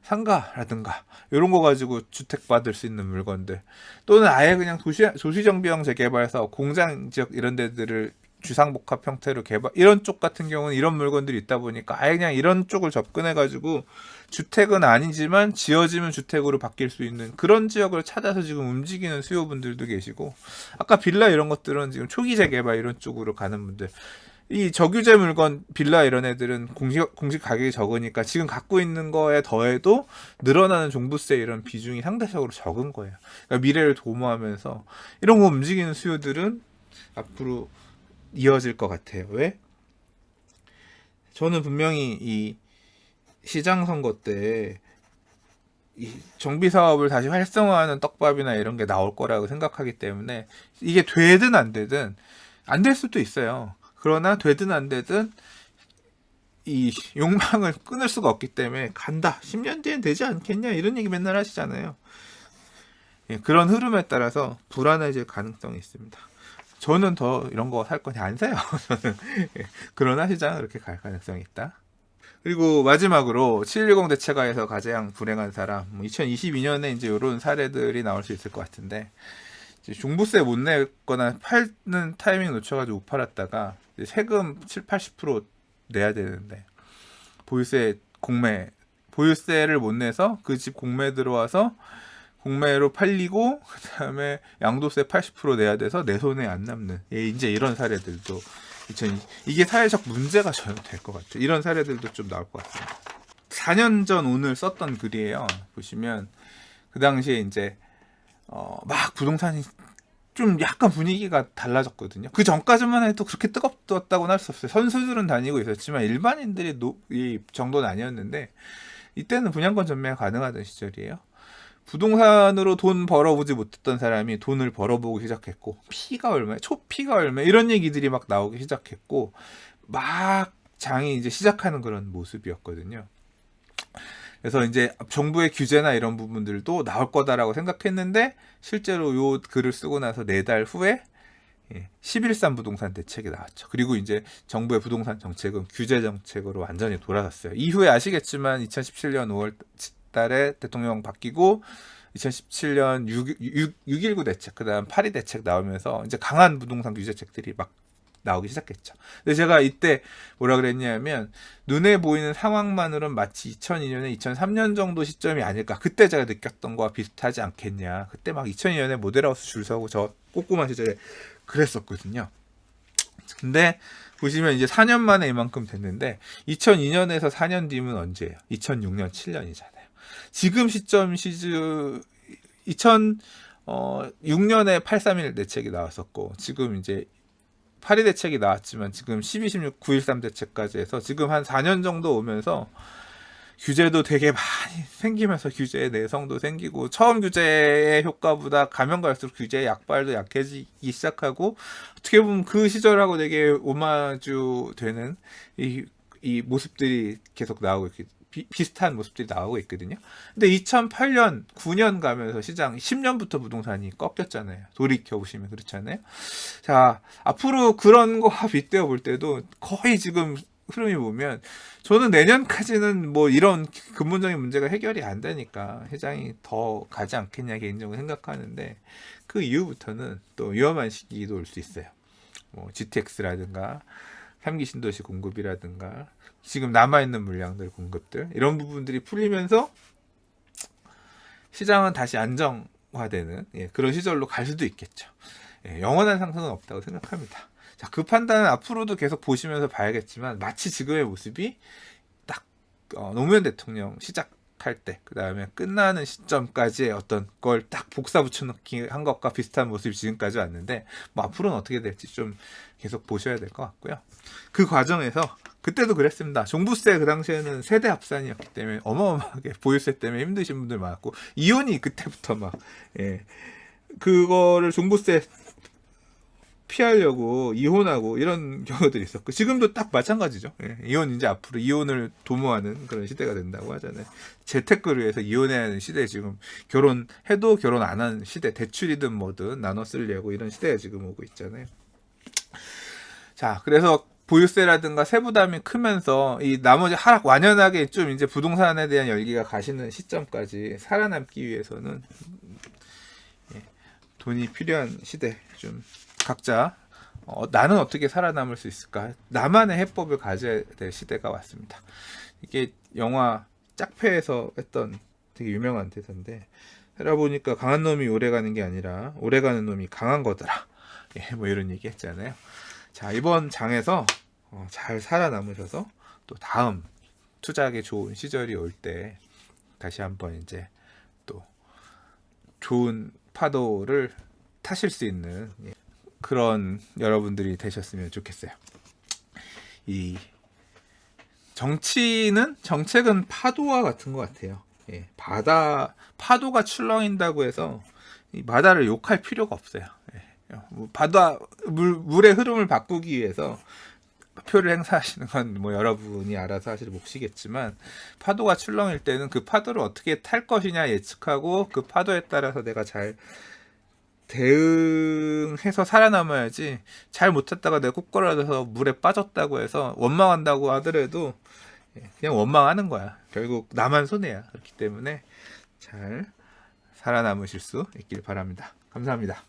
상가라든가 이런 거 가지고 주택 받을 수 있는 물건들 또는 아예 그냥 도시정비형 재개발서 공장 지역 이런 데들을 주상복합 형태로 개발 이런 쪽 같은 경우는 이런 물건들이 있다 보니까 아예 그냥 이런 쪽을 접근해 가지고 주택은 아니지만 지어지면 주택으로 바뀔 수 있는 그런 지역을 찾아서 지금 움직이는 수요분들도 계시고 아까 빌라 이런 것들은 지금 초기 재개발 이런 쪽으로 가는 분들 이 저규제 물건 빌라 이런 애들은 공시 가격이 적으니까 지금 갖고 있는 거에 더해도 늘어나는 종부세 이런 비중이 상대적으로 적은 거예요. 그러니까 미래를 도모하면서 이런 거 움직이는 수요들은 앞으로 이어질 것 같아요. 왜? 저는 분명히 이 시장 선거 때 이 정비 사업을 다시 활성화하는 떡밥이나 이런 게 나올 거라고 생각하기 때문에 이게 되든 안 되든 안 될 수도 있어요. 그러나 되든 안 되든 이 욕망을 끊을 수가 없기 때문에 간다. 10년 뒤엔 되지 않겠냐 이런 얘기 맨날 하시잖아요. 예, 그런 흐름에 따라서 불안해질 가능성이 있습니다. 저는 더 이런 거 살 거냐 안 사요. 저는 예, 그러나 시장은 그렇게 갈 가능성이 있다. 그리고 마지막으로 710 대체가에서 가장 불행한 사람 2022년에 이제 이런 사례들이 나올 수 있을 것 같은데 종부세 못 냈거나 팔는 타이밍 놓쳐가지고 못 팔았다가 세금 7-80% 내야 되는데 보유세를 못 내서 그 집 공매 들어와서 공매로 팔리고 그다음에 양도세 80% 내야 돼서 내 손에 안 남는 이제 이런 사례들도 이게 사회적 문제가 될 것 같아요. 이런 사례들도 좀 나올 것 같습니다. 4년 전 오늘 썼던 글이에요. 보시면 그 당시에 이제 막 부동산이 좀 약간 분위기가 달라졌거든요. 그 전까지만 해도 그렇게 뜨겁다고는 할 수 없어요. 선수들은 다니고 있었지만 일반인들이 이 정도는 아니었는데 이때는 분양권 전매가 가능하던 시절이에요. 부동산으로 돈 벌어보지 못했던 사람이 돈을 벌어보기 시작했고 피가 얼마, 초피가 얼마 이런 얘기들이 막 나오기 시작했고 막 장이 이제 시작하는 그런 모습이었거든요. 그래서 이제 정부의 규제나 이런 부분들도 나올 거다라고 생각했는데 실제로 요 글을 쓰고 나서 4달 후에 11.3 부동산 대책이 나왔죠. 그리고 이제 정부의 부동산 정책은 규제 정책으로 완전히 돌아섰어요. 이후에 아시겠지만 2017년 5월 달에 대통령 바뀌고 2017년 6.19 대책, 그 다음 8.2 대책 나오면서 이제 강한 부동산 규제책들이 막 나오기 시작했죠. 근데 제가 이때 뭐라 그랬냐면 눈에 보이는 상황만으로는 마치 2002년에 2003년 정도 시점이 아닐까. 그때 제가 느꼈던 거와 비슷하지 않겠냐. 그때 막 2002년에 모델하우스 줄 서고 저 꼼꼼한 시절에 그랬었거든요. 근데 보시면 이제 4년 만에 이만큼 됐는데 2002년에서 4년 뒤면 언제예요? 2006년 7년이잖아요. 지금 시점 2006년에 831 대책이 나왔었고 지금 이제 8.2 대책이 나왔지만 지금 12.16 9.13 대책까지 해서 지금 한 4년 정도 오면서 규제도 되게 많이 생기면서 규제의 내성도 생기고 처음 규제의 효과보다 가면 갈수록 규제의 약발도 약해지기 시작하고 어떻게 보면 그 시절하고 되게 오마주 되는 이 모습들이 계속 나오고 있기 비슷한 모습들이 나오고 있거든요. 근데 2008년, 9년 가면서 시장 10년부터 부동산이 꺾였잖아요. 돌이켜 보시면 그렇잖아요. 자, 앞으로 그런 거와 빗대어 볼 때도 거의 지금 흐름이 보면 저는 내년까지는 뭐 이런 근본적인 문제가 해결이 안 되니까 시장이 더 가지 않겠냐 개인적으로 생각하는데 그 이후부터는 또 위험한 시기도 올 수 있어요. 뭐 GTX라든가 3기 신도시 공급이라든가 지금 남아있는 물량들 공급들 이런 부분들이 풀리면서 시장은 다시 안정화되는 그런 시절로 갈 수도 있겠죠. 영원한 상승은 없다고 생각합니다. 자, 그 판단은 앞으로도 계속 보시면서 봐야겠지만 마치 지금의 모습이 딱 노무현 대통령 시작할 때 그 다음에 끝나는 시점까지의 어떤 걸 딱 복사 붙여넣기 한 것과 비슷한 모습이 지금까지 왔는데 뭐 앞으로는 어떻게 될지 좀 계속 보셔야 될 것 같고요. 그 과정에서 그때도 그랬습니다. 종부세 그 당시에는 세대 합산이었기 때문에 어마어마하게 보유세 때문에 힘드신 분들 많았고 이혼이 그때부터 막 그거를 종부세 피하려고 이혼하고 이런 경우들이 있었고 지금도 딱 마찬가지죠. 이혼 이제 앞으로 이혼을 도모하는 그런 시대가 된다고 하잖아요. 재테크를 위해서 이혼해야 하는 시대에 지금 결혼해도 결혼 안 하는 시대, 대출이든 뭐든 나눠 쓰려고 이런 시대가 지금 오고 있잖아요. 자, 그래서 보유세라든가 세부담이 크면서 이 나머지 하락 완연하게 좀 이제 부동산에 대한 열기가 가시는 시점까지 살아남기 위해서는 돈이 필요한 시대 좀 각자 나는 어떻게 살아남을 수 있을까? 나만의 해법을 가져야 될 시대가 왔습니다. 이게 영화 짝패에서 했던 되게 유명한 대사인데 살아보니까 강한 놈이 오래가는 게 아니라 오래가는 놈이 강한 거더라. 뭐 이런 얘기 했잖아요. 자, 이번 장에서 잘 살아남으셔서 또 다음 투자하기 좋은 시절이 올 때 다시 한번 이제 또 좋은 파도를 타실 수 있는 그런 여러분들이 되셨으면 좋겠어요. 이 정책은 파도와 같은 것 같아요. 파도가 출렁인다고 해서 이 바다를 욕할 필요가 없어요. 물의 흐름을 바꾸기 위해서 표를 행사하시는 건 뭐 여러분이 알아서 하실 몫이겠지만 파도가 출렁일 때는 그 파도를 어떻게 탈 것이냐 예측하고 그 파도에 따라서 내가 잘 대응해서 살아남아야지 잘 못했다가 내가 꾹걸어져서 물에 빠졌다고 해서 원망한다고 하더라도 그냥 원망하는 거야. 결국 나만 손해야. 그렇기 때문에 잘 살아남으실 수 있길 바랍니다. 감사합니다.